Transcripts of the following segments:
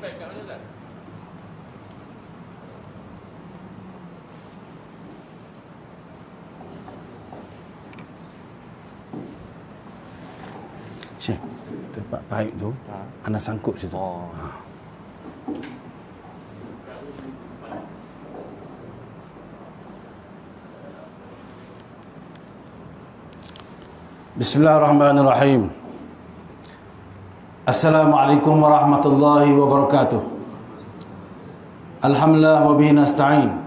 Syekh, tempat paip tu ana sangkut situ. Bismillahirrahmanirrahim. Assalamualaikum warahmatullahi wabarakatuh. Alhamdulillah wa bihi nasta'in.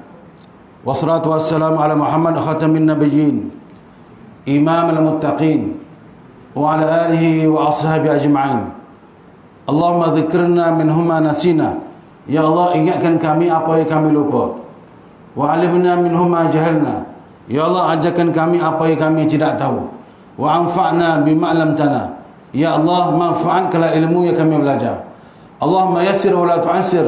Wassalatu wassalamu ala Muhammad khatamin nabiyyin, imamul muttaqin, wa ala alihi wa ashabi ajma'in. Allahumma dzikrna minhuma nasina. Ya Allah, ingatkan kami apa yang kami lupa. Wa alimna minhuma jahalna. Ya Allah, ajarkan kami apa yang kami tidak tahu. Wa anfa'na bima 'allamtana. Ya Allah, manfaatkanlah ilmu yang kami belajar. Allahumma yassir wa la tu'assir.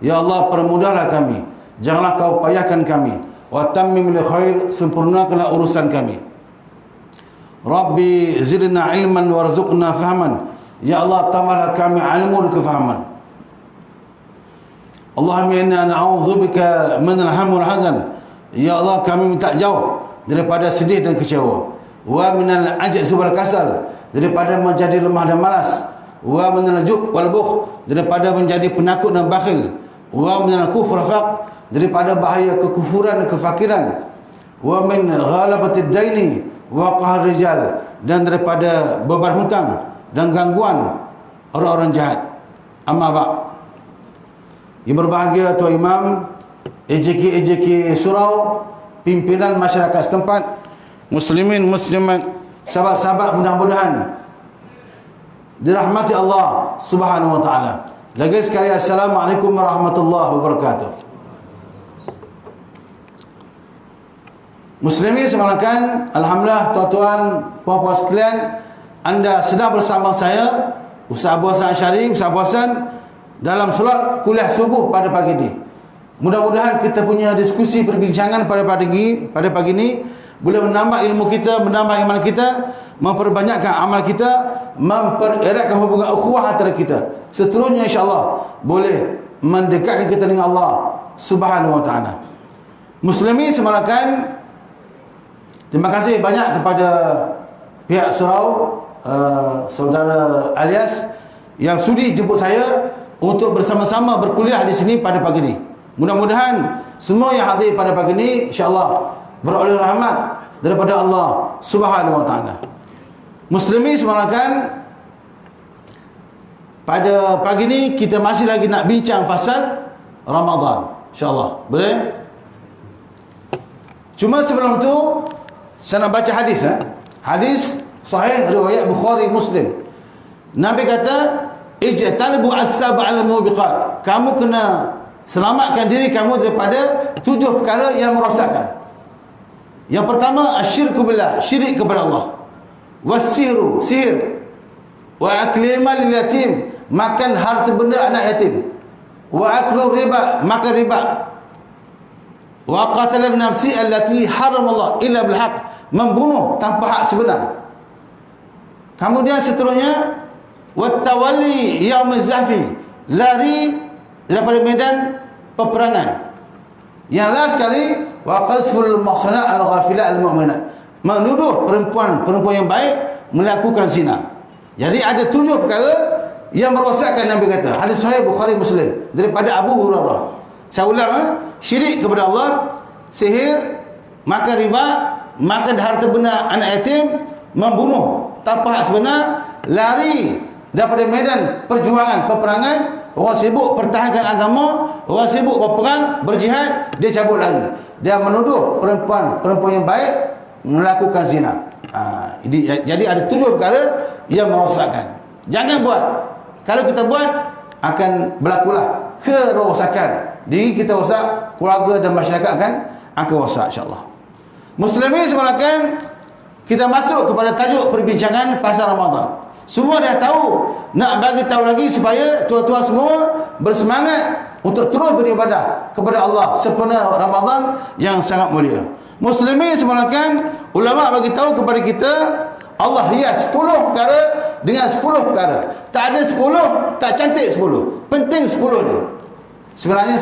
Ya Allah, permudahlah kami, janganlah kau payahkan kami. Wa tammim li khair, sempurnakanlah urusan kami. Rabbi zidna ilman warzuqna fahman. Ya Allah, tambahlah kami ilmu dan kefahaman. Allahumma inna na'udzubika min al-ham wal hazan. Ya Allah, kami minta jauh daripada sedih dan kecewa. Wa min al-ajz wal kasal, daripada menjadi lemah dan malas. Wa min al-jub wal bukh, daripada menjadi penakut dan bakhil. Wa min al-kufr faq, daripada bahaya kekufuran dan kefakiran. Wa min ghalabatid daini wa qahr rijal, dan daripada beban hutang dan gangguan orang-orang jahat. Amma ba'. Yang berbahagia Tuan Imam, EJK surau, pimpinan masyarakat setempat, muslimin muslimat, sahabat-sahabat, mudah-mudahan dirahmati Allah Subhanahu wa taala. Lagi sekali, assalamualaikum warahmatullahi wabarakatuh. Muslimin semalakan, alhamdulillah tuan-tuan, puan-puan sekalian, anda sedang bersama saya Ustaz Abu Hasan Asy'ari, Ustaz Abu Hasan, dalam solat kuliah subuh pada pagi ini. Mudah-mudahan kita punya diskusi perbincangan pada pagi ini boleh menambah ilmu kita, menambah iman kita, memperbanyakkan amal kita, mempereratkan hubungan ukhuwah antara kita. Seterusnya insya-Allah boleh mendekatkan kita dengan Allah Subhanahu wa taala. Muslimin semalakan, terima kasih banyak kepada pihak surau, saudara Alias yang sudi jemput saya untuk bersama-sama berkuliah di sini pada pagi ini. Mudah-mudahan semua yang hadir pada pagi ini insya-Allah beroleh rahmat daripada Allah Subhanahu wa taala. Muslimin semalakan, pada pagi ini kita masih lagi nak bincang pasal Ramadan, insya-Allah. Boleh? Cuma sebelum tu saya nak baca hadis. Hadis sahih riwayat Bukhari Muslim. Nabi kata, ijtanibu as-sab'al mubiqat. Kamu kena selamatkan diri kamu daripada 7 perkara yang merosakkan. Yang pertama, asyirku billah, syirik kepada Allah. Wasihru, sihir. Wa akli malil yatim, makan harta benda anak yatim. Wa aklu riba, makan riba. Wa qatalan nafsi allati haramallah illa bil haq, membunuh tanpa hak sebenar. Kemudian seterusnya, wattawalli yaumil zahfi, lari daripada medan peperangan. Yang last sekali, wa qazful muhsanat al-ghafilat al-mu'minat, menuduh perempuan yang baik melakukan zina. Jadi ada 7 perkara yang merosakkan, Nabi kata. Hadis sahih Bukhari Muslim daripada Abu Hurairah. Saya ulang, syirik kepada Allah, sihir, makan riba, makan harta benda anak yatim, membunuh tanpa hak sebenar, lari daripada medan perjuangan peperangan. Orang sibuk pertahankan agama, orang sibuk berperang, berjihad, dia cabut lari. Dia menuduh perempuan yang baik melakukan zina. Jadi ada 7 perkara yang merosakkan. Jangan buat. Kalau kita buat, akan berlakulah kerosakan. Diri kita rosak, keluarga dan masyarakat akan rosak, insya-Allah. Muslimin semalakan, kita masuk kepada tajuk perbincangan pasal Ramadan. Semua dah tahu, nak bagi tahu lagi supaya tuan-tuan semua bersemangat untuk terus beribadah kepada Allah sempena Ramadan yang sangat mulia. Muslimin semalakan, ulama bagi tahu kepada kita, Allah hias 10 perkara dengan 10 perkara. Tak ada 10, tak cantik 10. Penting 10 ni. Sebenarnya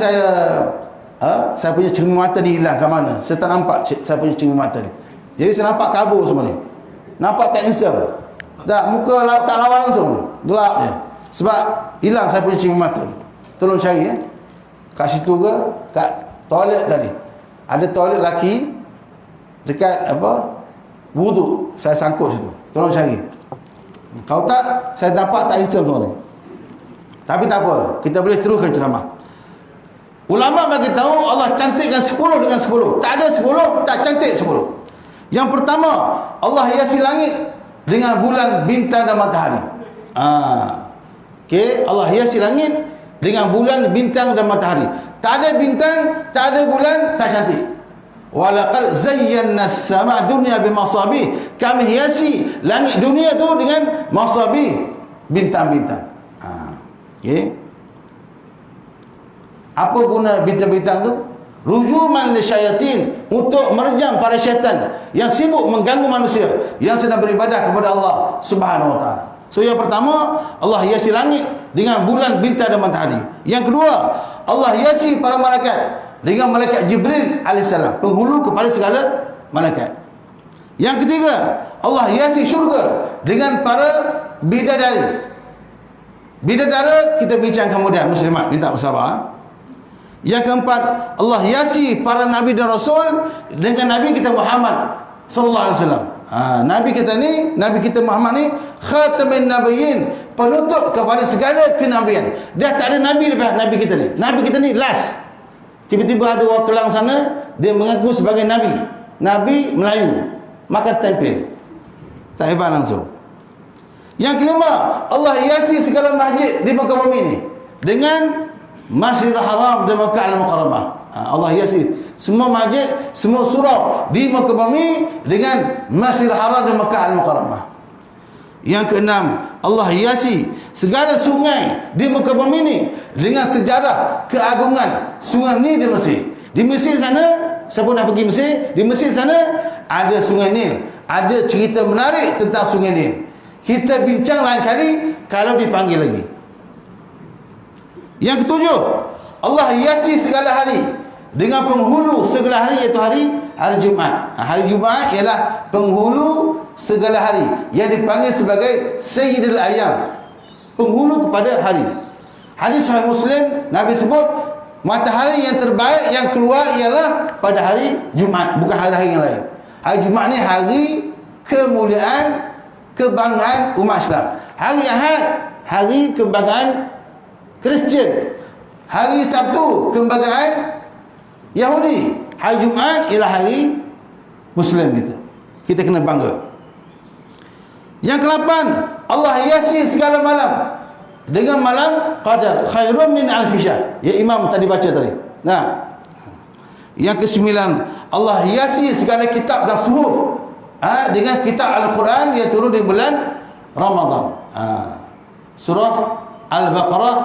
saya punya cermin mata ni hilang ke mana. Saya tak nampak saya punya cermin mata ni. Jadi saya nampak kabur semua ni. Nampak tak handsome. Tak, muka tak lawan langsung. Gelap je. Sebab hilang saya punya cermin mata ni. Tolong cari ya. Kat situ ke, kat toilet tadi. Ada toilet lelaki dekat wuduk. Saya sangkut situ. Tolong cari. Kalau tak, saya nampak tak handsome semua ni. Tapi tak apa, kita boleh teruskan ceramah. Ulama bagi tahu Allah cantikkan 10 dengan 10. Tak ada 10, tak cantik 10. Yang pertama, Allah hiasi langit dengan bulan, bintang dan matahari. Okey, Allah hiasi langit dengan bulan, bintang dan matahari. Tak ada bintang, tak ada bulan, tak cantik. Walaqad zayyana as-sama' dunya bimasabih. Kami hiasi langit dunia tu dengan masabih, bintang-bintang. Okey. Apa guna bintang-bintang tu? Rujuman lisyayatin, untuk merejam para syaitan yang sibuk mengganggu manusia yang sedang beribadah kepada Allah Subhanahu wa taala. So yang pertama, Allah hiasi langit dengan bulan, bintang dan matahari. Yang kedua, Allah hiasi para malaikat dengan malaikat Jibril alaihissalam, penghulu kepada segala malaikat. Yang ketiga, Allah hiasi syurga dengan para bidadari. Bidadara kita bincang kemudian, muslimat minta bersabar. Yang keempat, Allah hiasi para nabi dan rasul dengan nabi kita Muhammad sallallahu alaihi wasallam. Nabi kita ni, nabi kita Muhammad ni khatamin nabiyyin, penutup kepada segala kenabian. Dah tak ada nabi lepas nabi kita ni. Nabi kita ni last. Tiba-tiba ada orang Kelang sana, dia mengaku sebagai nabi. Nabi Melayu, makan tempe. Tak hebat langsung. Yang kelima, Allah hiasi segala masjid di Mekah bumi ni dengan Masjidil Haram dan Makkah Al-Mukarramah. Allah hiasi semua masjid, semua surau di Mekah bumi dengan Masjidil Haram dan Makkah Al-Mukarramah. Yang keenam, Allah hiasi segala sungai di Mekah bumi ni dengan sejarah keagungan sungai Nil di Mesir. Di Mesir sana, siapa nak pergi Mesir? Di Mesir sana ada sungai Nil. Ada cerita menarik tentang sungai Nil. Kita bincang lain kali kalau dipanggil lagi. Yang ketujuh, Allah hiasi segala hari dengan penghulu segala hari, iaitu hari Jumaat. Hari Jumaat ialah penghulu segala hari yang dipanggil sebagai Sayyidul Ayyam, penghulu kepada hari. Hadis Sahih Muslim, Nabi sebut matahari yang terbaik yang keluar ialah pada hari Jumaat, bukan hari-hari yang lain. Hari Jumaat ni hari kemuliaan, kebanggaan umat Islam. Hari Ahad, hari kebanggaan Kristian. Hari Sabtu, kebanggaan Yahudi. Hari Jumaat ialah hari Muslim kita. Kita kena bangga. Yang ke-8, Allah hiasi segala malam dengan malam qadar khairun min alfi syahr. Ya Imam tadi baca tadi. Nah. Yang ke-9, Allah hiasi segala kitab dan suhuf dengan kitab Al-Quran yang turun di bulan Ramadan. Surah Al-Baqarah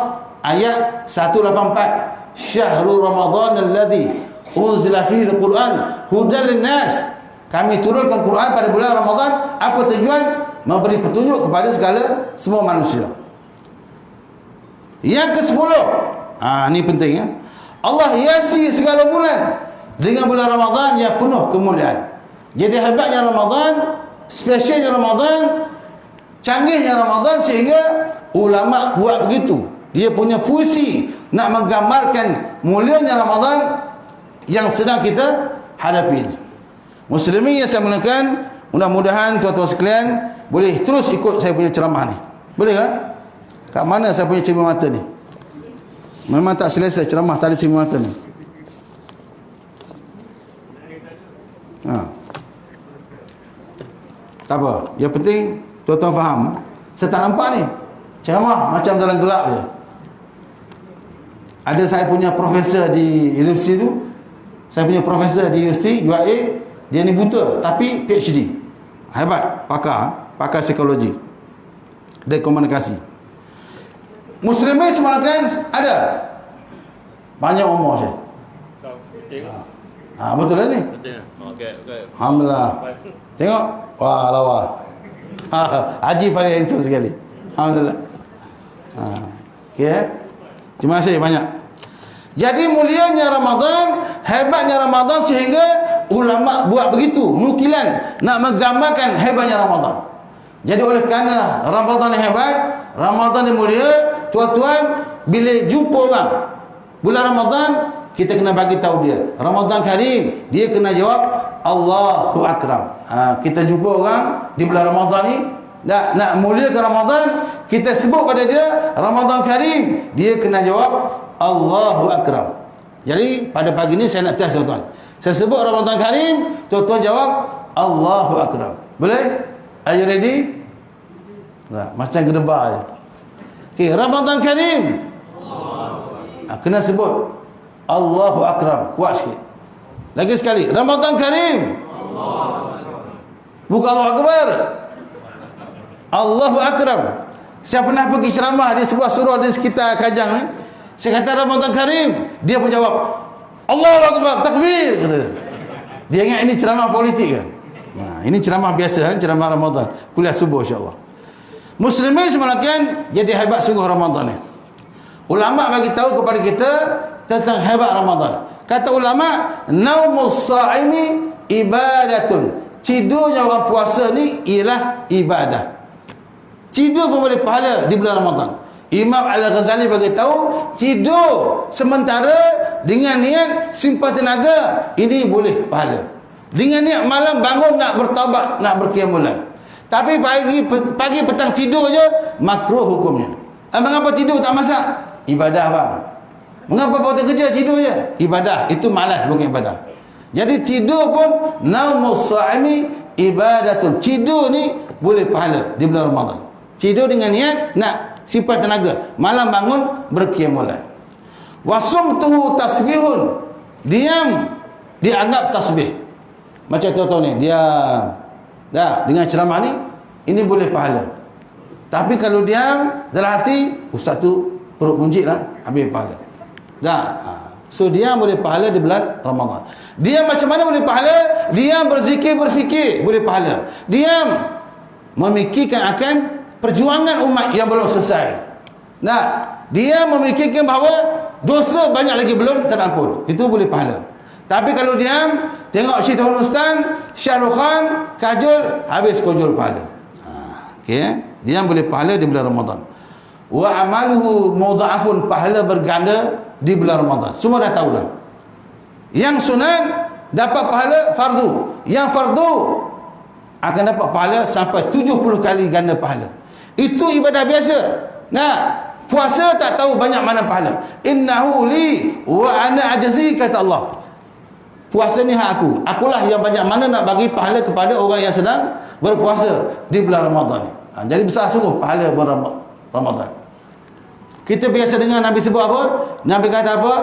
ayat 184. Syahrul Ramadan alladhi unzila fihi al-Quran hudan lin-nas. Kami turunkan Quran pada bulan Ramadan. Apa tujuan? Memberi petunjuk kepada semua manusia. Yang ke-10, ini penting ya. Allah hiasi segala bulan dengan bulan Ramadan yang penuh kemuliaan. Jadi hebatnya Ramadan, spesialnya Ramadan, canggihnya Ramadan sehingga ulama buat begitu. Dia punya puisi nak menggambarkan mulianya Ramadan yang sedang kita hadapi ini. Muslimin yang saya muliakan, mudah-mudahan tuan-tuan sekalian boleh terus ikut saya punya ceramah ni. Boleh tak? Kat mana saya punya cermin mata ni? Memang tak selesai ceramah tak ada cermin mata ni. Tak apa. Yang penting tuan-tuan faham. Saya tak nampak ni. Ceramah macam dalam gelap je. Ada saya punya profesor di universiti tu. Saya punya profesor di universiti UAE, dia ni buta tapi PhD. Hebat, pakar psikologi dan komunikasi. Muslimin semalam ada banyak umur saya. Betul lah ni. Okey. Alhamdulillah. Tengok. Wah, lawa. Haji paling handsome sekali. Alhamdulillah. Okey. Terima kasih banyak. Jadi mulianya Ramadan, hebatnya Ramadan sehingga ulama buat begitu, nukilan nak menggambarkan hebatnya Ramadan. Jadi oleh kerana Ramadan yang hebat, Ramadan yang mulia, tuan-tuan bila jumpa orang bulan Ramadan, kita kena bagi tahu dia Ramadan Karim, dia kena jawab Allahu Akram. Kita jumpa orang di bulan Ramadan ni nak muliakan Ramadan, kita sebut pada dia Ramadan Karim, dia kena jawab Allahu Akram. Jadi pada pagi ni saya nak test tuan-tuan. Saya sebut Ramadan Karim, tuan-tuan jawab Allahu Akram. Boleh? Are you ready? Macam gedebar je. Okay, Ramadan Karim. Kena sebut Allahu Akram. Kuat sikit. Lagi sekali. Ramadan Karim. Bukan Allahu Akbar. Allahu Akram. Saya pernah pergi ceramah di sebuah surau di sekitar Kajang. Saya kata Ramadan Karim. Dia pun jawab Allahu Akbar. Takbir. Kata dia. Dia ingat ini ceramah politik kan? Ini ceramah biasa, ceramah Ramadan. Kuliah subuh insyaAllah. Muslimin semalakan, jadi hebat sungguh Ramadan ni. Ulama bagi tahu kepada kita tentang hebat Ramadan. Kata ulama, naumus sa'imi ibadatun. Tidurnya orang puasa ni ialah ibadah. Tidur pun boleh pahala di bulan Ramadan. Imam Al-Ghazali bagi tahu tidur sementara dengan niat simpan tenaga, ini boleh pahala. Dengan niat malam bangun nak bertaubat, nak berqiyamul lail. Tapi pagi petang tidur je makruh hukumnya. Mengapa tidur tak masak? Ibadah bang. Mengapa buat kerja tidur je? Ibadah. Itu malas bukan ibadah. Jadi tidur pun naumus sa'imi ibadatun. Tidur ni boleh pahala di bulan Ramadan. Tidur dengan niat nak simpan tenaga, malam bangun berqiyamul lail. Wasumtuhu tasbihun. Diam dianggap tasbih. Macam tuan-tuan ni, diam. Dah, dengan ceramah ni, ini boleh pahala. Tapi kalau diam dalam hati, ustaz tu perut bunjik lah, habis pahala. Dah. So diam boleh pahala di bulan Ramadan. Diam macam mana boleh pahala? Diam berzikir, berfikir boleh pahala. Diam memikirkan akan perjuangan umat yang belum selesai. Nah, dia memikirkan bahawa dosa banyak lagi belum terampun. Itu boleh pahala. Tapi kalau diam, tengok Syaitan Ustaz, Syahrukh Khan, kajol, habis kojol pahala. Okey, diam boleh pahala di bulan Ramadan. Wa amaluhu mudha'afun, pahala berganda di bulan Ramadan. Semua dah tahu dah. Yang sunat dapat pahala fardu. Yang fardu akan dapat pahala sampai 70 kali ganda pahala. Itu ibadah biasa. Nah, puasa tak tahu banyak mana pahala. Innahu li wa ana ajzi, kata Allah. Puasa ni hak aku. Akulah yang banyak mana nak bagi pahala kepada orang yang sedang berpuasa di bulan Ramadan ni. Jadi besar sungguh pahala bulan Ramadan. Kita biasa dengar Nabi sebut apa? Nabi kata apa?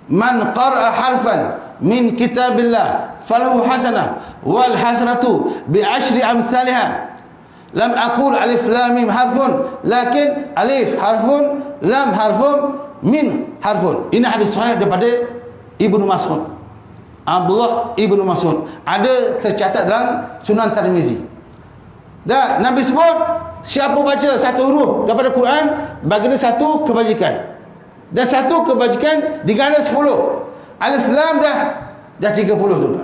Man qara'a harfan min kitabillah falahu hasanah wal hasanatu bi asyri amsalha. Lam aqul alif lam mim harfun, lakin alif harfun, lam harfun, min harfun. Ini hadis sahih daripada Ibnu Mas'ud. Abdullah Ibnu Mas'ud. Ada tercatat dalam Sunan Tirmizi. Dan Nabi sebut, siapa baca satu huruf daripada Quran, bagi dia satu kebajikan. Dan satu kebajikan diganda 10. Alif lam dah 30 tu.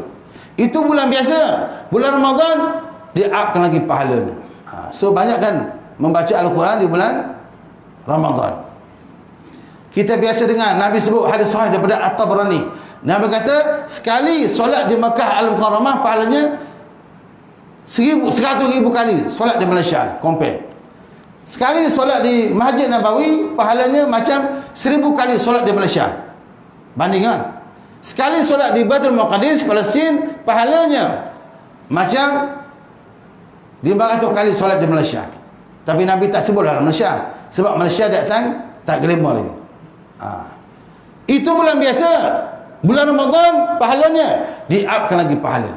Itu bulan biasa. Bulan Ramadan diupkan lagi pahalanya. So banyak kan membaca Al-Quran di bulan Ramadan. Kita biasa dengar Nabi sebut hadis sahih daripada At-Tabrani. Nabi kata sekali solat di Makkah Al-Mukarramah pahalanya 100,000 kali solat di Malaysia. Compare. Sekali solat di Masjid Nabawi pahalanya macam 1000 kali solat di Malaysia. Bandinglah. Sekali solat di Baitul Maqdis Palestin pahalanya macam 500 kali solat di Malaysia. Tapi Nabi tak sebut dalam Malaysia, sebab Malaysia datang tak gelima lagi. Itu bulan biasa. Bulan Ramadan pahalanya diupkan lagi pahala.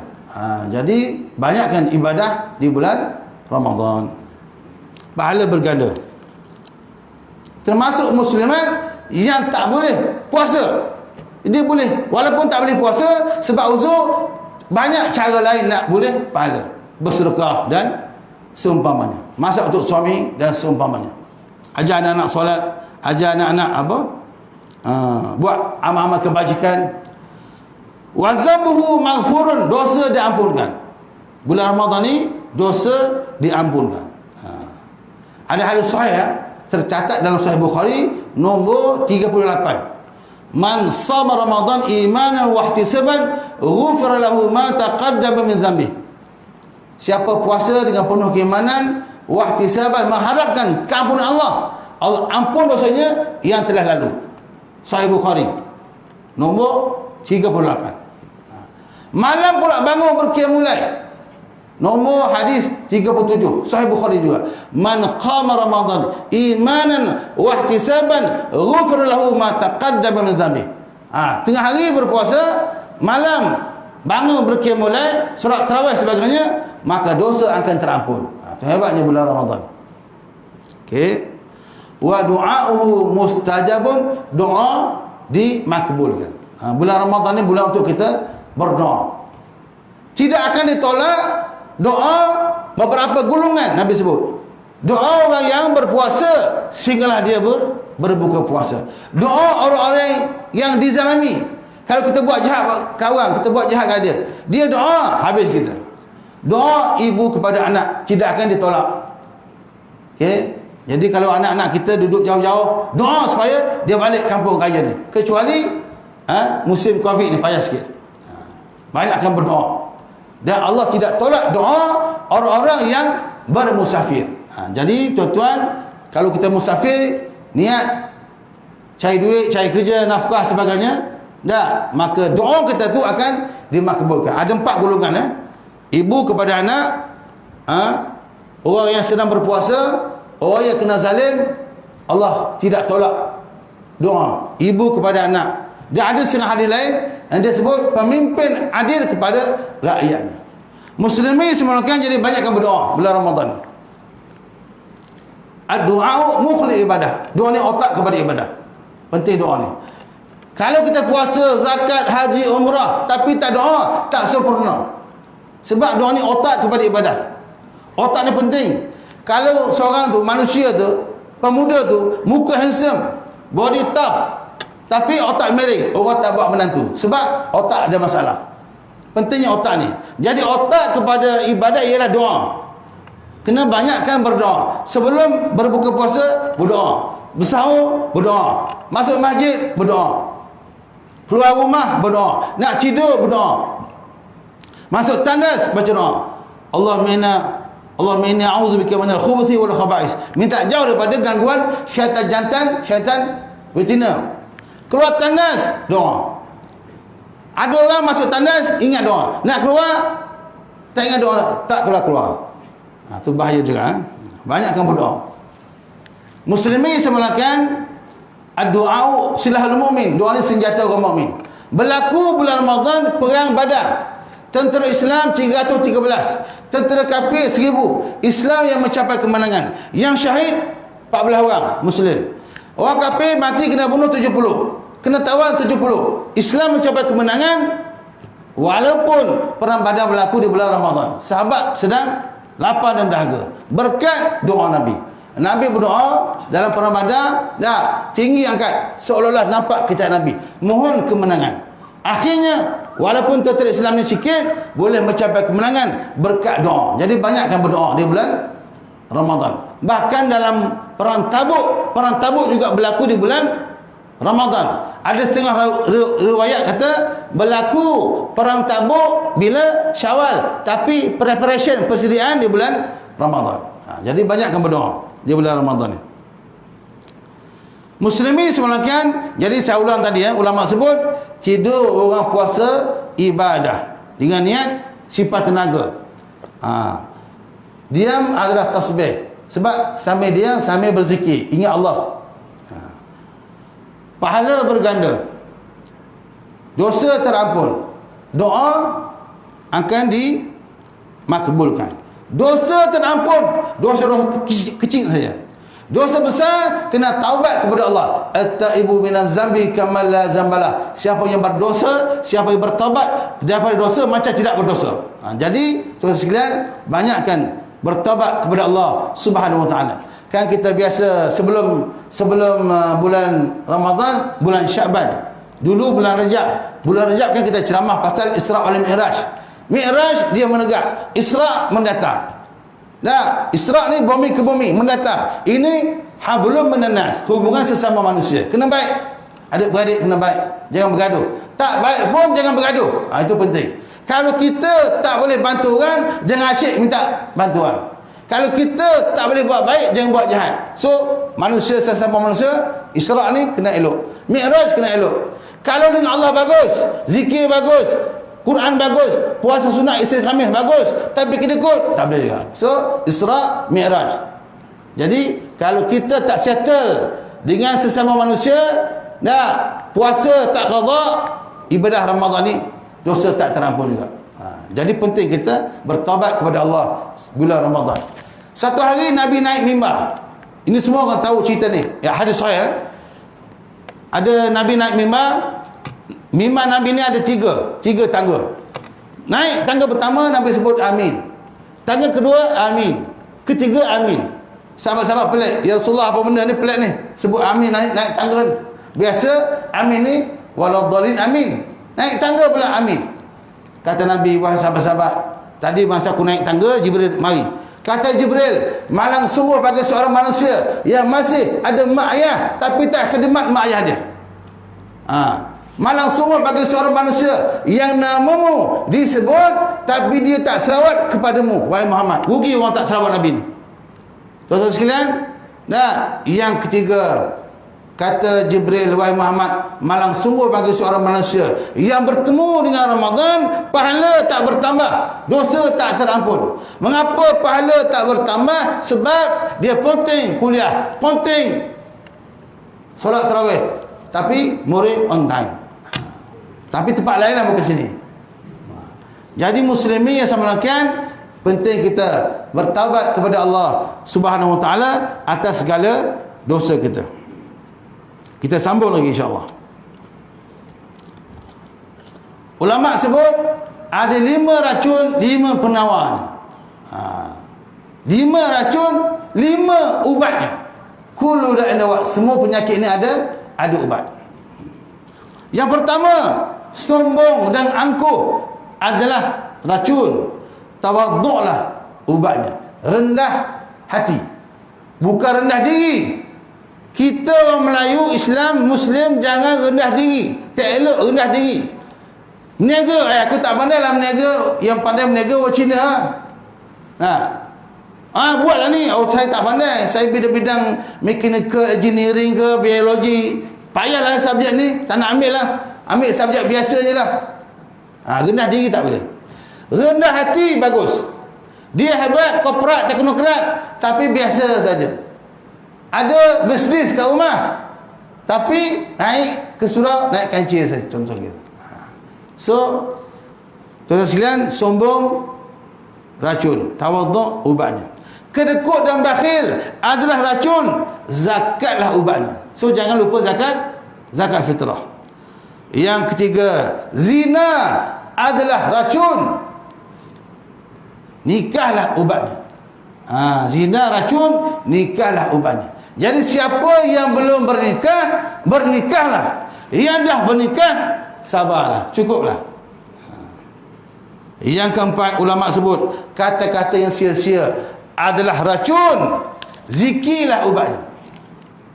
Jadi banyakkan ibadah di bulan Ramadan. Pahala berganda. Termasuk muslimat yang tak boleh puasa. Dia boleh, walaupun tak boleh puasa sebab uzur, banyak cara lain nak boleh pahala. Bersedekah dan seumpamanya. Masak untuk suami dan seumpamanya. Ajar anak-anak solat, ajar anak-anak apa? Buat amal-amal kebajikan. Wa zambuhu maghfurun, dosa diampunkan. Bulan Ramadan ni dosa diampunkan. Ada hadis sahih tercatat dalam Sahih Bukhari nombor 38. Man shama Ramadan imanan wa ihtisaban ghufira lahu ma taqaddama min dhanbi. Siapa puasa dengan penuh keimanan wa ihtisaban, mengharapkan keampunan Allah, Allah ampun dosanya yang telah lalu. Sahih Bukhari nombor 38. Malam pula bangun berqiyamul lail, nombor hadis 37, Sahih Bukhari juga. Man qama Ramadan imanan wa ihtisaban ghufira lahu ma taqaddama min dhanbi. Tengah hari berpuasa, malam bangun berqiyamul lail, solat tarawih sebagainya, maka dosa akan terampun. Itu hebatnya bulan Ramadan. Okey. Wa du'a'uhu mustajabun, doa dimakbulkan. Bulan Ramadan ni bulan untuk kita berdoa. Tidak akan ditolak doa beberapa golongan Nabi sebut. Doa orang yang berpuasa sehinggalah dia berbuka puasa. Doa orang-orang yang dizalimi. Kalau kita buat jahat kawan, kita buat jahat kat dia, dia doa, habis kita. Doa ibu kepada anak tidak akan ditolak. Okey. Jadi kalau anak-anak kita duduk jauh-jauh, doa supaya dia balik kampung raya ni. Kecuali musim Covid ni payah sikit. Banyakkan berdoa. Dan Allah tidak tolak doa orang-orang yang bermusafir. Jadi tuan-tuan, kalau kita musafir, niat cari duit, cari kerja, nafkah sebagainya, maka doa kita tu akan dimakbulkan. Ada 4 golongan. Ibu kepada anak, orang yang sedang berpuasa, orang yang kena zalim, Allah tidak tolak doa ibu kepada anak. Dan ada setengah hadis lain yang dia sebut pemimpin adil kepada rakyatnya. Muslimin semuanya jadi banyakkan berdoa bulan Ramadan. Ad-du'a mukhli ibadah. Doa ni otak kepada ibadah. Penting doa ni. Kalau kita puasa, zakat, haji, umrah tapi tak doa, tak sempurna. Sebab doa ni otak kepada ibadah. Otak ni penting. Kalau seorang tu, manusia tu, pemuda tu, muka handsome, body tough, tapi otak miring, orang tak buat menantu. Sebab otak ada masalah. Pentingnya otak ni. Jadi otak kepada ibadah ialah doa. Kena banyakkan berdoa. Sebelum berbuka puasa, berdoa. Bersahur, berdoa. Masuk masjid, berdoa. Keluar rumah, berdoa. Nak tidur, berdoa. Masuk tandas, baca doa. Allahumma inni a'udzubika minal khubuthi wal khaba'is. Minta jauh daripada gangguan syaitan jantan, syaitan betina. Keluar tandas, doa. Ada orang masuk tandas, ingat doa. Nak keluar, tak ingat doa, tak keluar. Itu bahaya juga. Banyakkan berdoa. Muslimin semulakan ad-du'a silahul mu'min. Doa ni senjata orang mukmin. Berlaku bulan Ramadan perang Badar. Tentera Islam 313, tentera kafir 1000. Islam yang mencapai kemenangan. Yang syahid 14 orang Muslim. Orang kafir mati kena bunuh 70, kena tawan 70. Islam mencapai kemenangan walaupun perang Badar berlaku di bulan Ramadan. Sahabat sedang lapar dan dahaga berkat doa Nabi. Nabi berdoa dalam perang Badar, tinggi angkat seolah-olah nampak kita Nabi mohon kemenangan. Akhirnya walaupun tentera Islam ni sikit, boleh mencapai kemenangan berkat doa. Jadi banyakkan berdoa di bulan Ramadan. Bahkan dalam perang Tabuk juga berlaku di bulan Ramadan. Ada setengah riwayat kata berlaku perang Tabuk bila Syawal, tapi preparation, persediaan di bulan Ramadan. Jadi banyakkan berdoa di bulan Ramadan ni. Muslimin semulakan, jadi saya ulang tadi ulama sebut tidur orang puasa ibadah dengan niat simpan tenaga. Diam adalah tasbih. Sebab sambil diam sambil berzikir, ingat Allah. Pahala berganda. Dosa terampun. Doa akan dimakbulkan. Dosa terampun, dosa-dosa kecil saja. Dosa besar kena taubat kepada Allah. At-taibu minaz zambi kama la zambalah. Siapa yang berdosa, siapa yang bertaubat daripada dosa macam tidak berdosa. Jadi tuan sekalian, banyakkan bertaubat kepada Allah Subhanahu wa taala. kan kita biasa sebelum bulan Ramadan, bulan Syaban. Dulu bulan Rajab. Bulan Rajab kan kita ceramah pasal Isra wal Mi'raj. Mi'raj dia menegak, Isra mendatang. Nah, Isra ni bumi ke bumi mendatang. Ini hablum minan nas, hubungan sesama manusia. Kena baik. Adik-beradik kena baik. Jangan bergaduh. Tak baik pun jangan bergaduh. Itu penting. Kalau kita tak boleh bantu orang, jangan asyik minta bantuan. Kalau kita tak boleh buat baik, jangan buat jahat. So, manusia sesama manusia, Isra ni kena elok. Mi'raj kena elok. Kalau dengan Allah bagus, zikir bagus, Quran bagus, puasa sunat Isnin Khamis bagus, tapi kedekut tak boleh juga. So, Isra, Mi'raj. Jadi, kalau kita tak settle dengan sesama manusia, puasa tak qada, ibadah Ramadan ni dosa tak terampun juga. Jadi penting kita bertaubat kepada Allah bulan Ramadan. Satu hari Nabi naik mimbar. Ini semua orang tahu cerita ni. Ya, hadis sahih. Ada Nabi naik mimbar. Mimbar Nabi ni ada tiga tangga. Naik tangga pertama Nabi sebut amin. Tangga kedua amin. Ketiga amin. Sahabat-sahabat pelik. Ya Rasulullah, apa benda ni pelik ni? Sebut amin naik tangga ni. Biasa amin ni waladhdallin amin. Naik tangga pula amin. Kata Nabi, wahai sahabat-sahabat, tadi masa aku naik tangga, Jibril mari. Kata Jibril, malang sungguh bagi seorang manusia yang masih ada mak ayah tapi tak khidmat mak ayah dia. Malang sungguh bagi seorang manusia yang namamu disebut tapi dia tak selawat kepadamu, wahai Muhammad. Rugi orang tak selawat Nabi ni. Tuan-tuan sekalian, yang ketiga, kata Jibril, wahai Muhammad, malang sungguh bagi seorang manusia yang bertemu dengan Ramadan, pahala tak bertambah, dosa tak terampun. Mengapa pahala tak bertambah? Sebab dia penting kuliah, penting solat tarawih, tapi murid on time. Tapi tempat lain lah bukan sini. Jadi muslimin yang saya muliakan, penting kita bertaubat kepada Allah Subhanahu wa taala atas segala dosa kita. Kita sambung lagi insya-Allah. Ulama sebut ada 5 racun, 5 penawar. 5 racun, 5 ubatnya. Kullu da'in dawa. Semua penyakit ini ada ubat. Yang pertama, sombong dan angkuh adalah racun. Tawaddu'lah ubatnya. Rendah hati. Bukan rendah diri. Kita orang Melayu, Islam, Muslim jangan rendah diri. Tak elok rendah diri. Meniaga, aku tak pandai lah meniaga. Yang pandai meniaga orang Cina. Buatlah ni. Saya tak pandai. Saya bidang mechanical engineering ke, biologi. Payahlah subjek ni. Tak nak ambil lah. Ambil subjek biasa je lah. Rendah diri tak boleh. Rendah hati bagus. Dia hebat, korporat, teknokrat, tapi biasa saja. Ada bisnes kat rumah, tapi naik ke surau, naik kancil saja, contoh gitu. So, tuan-tuan sekalian, sombong racun, tawaduk ubatnya. Kedekut dan bakhil adalah racun, zakatlah ubatnya. So jangan lupa zakat fitrah. Yang ketiga, zina adalah racun, nikahlah ubatnya. Zina racun, nikahlah ubatnya. Jadi siapa yang belum bernikah, bernikahlah. Yang dah bernikah, sabarlah, cukuplah. Yang keempat, ulama sebut kata-kata yang sia-sia adalah racun, zikirlah ubatnya.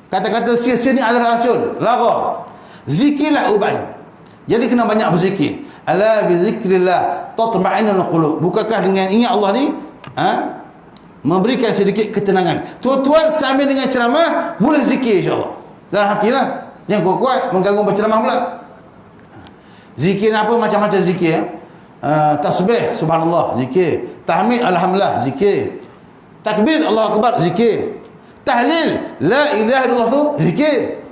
Kata-kata sia-sia ni adalah racun, lagha. Zikirlah ubatnya. Jadi kena banyak berzikir. Ala bi zikrillah tatma'innul qulub. Bukankah dengan ingat Allah ni memberikan sedikit ketenangan. Tuan-tuan sambil dengan ceramah boleh zikir insya-Allah. Dalam hatilah. Jangan kuat-kuat mengganggu berceramah pula. Zikir apa? Macam-macam zikir. Tasbih subhanallah, zikir. Tahmid alhamdulillah, zikir. Takbir Allahu akbar, zikir. Tahlil la ilaha illallah tu zikir.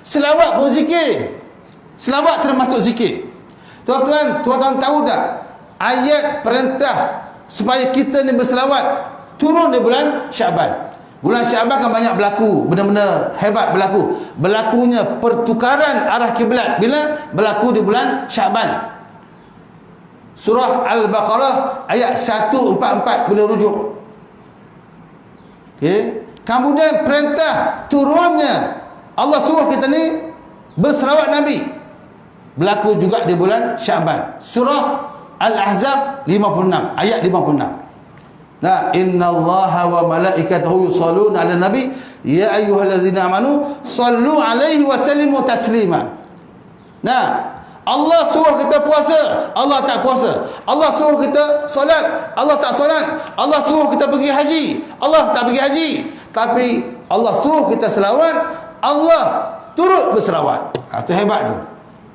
Selawat pun zikir. Selawat termasuk zikir. Tuan-tuan tahu tak? Ayat perintah supaya kita ni berselawat turun di bulan Syaban. Bulan Syaban kan banyak berlaku, benda-benda hebat berlaku. Berlakunya pertukaran arah kiblat bila berlaku di bulan Syaban. Surah Al-Baqarah ayat 144 boleh rujuk. Okey. Kemudian perintah turunnya Allah suruh kita ni berselawat Nabi berlaku juga di bulan Syaban. Surah Al-Ahzab 56 ayat 56. Nah, innallaha wa malaikatahu yusholluna 'alan nabi ya ayyuhallazina amanu shallu 'alaihi wa sallimu taslima. Nah, Allah suruh kita puasa, Allah tak puasa. Allah suruh kita solat, Allah tak solat. Allah suruh kita pergi haji, Allah tak pergi haji. Tapi Allah suruh kita selawat, Allah turut berselawat. Itu hebat tu.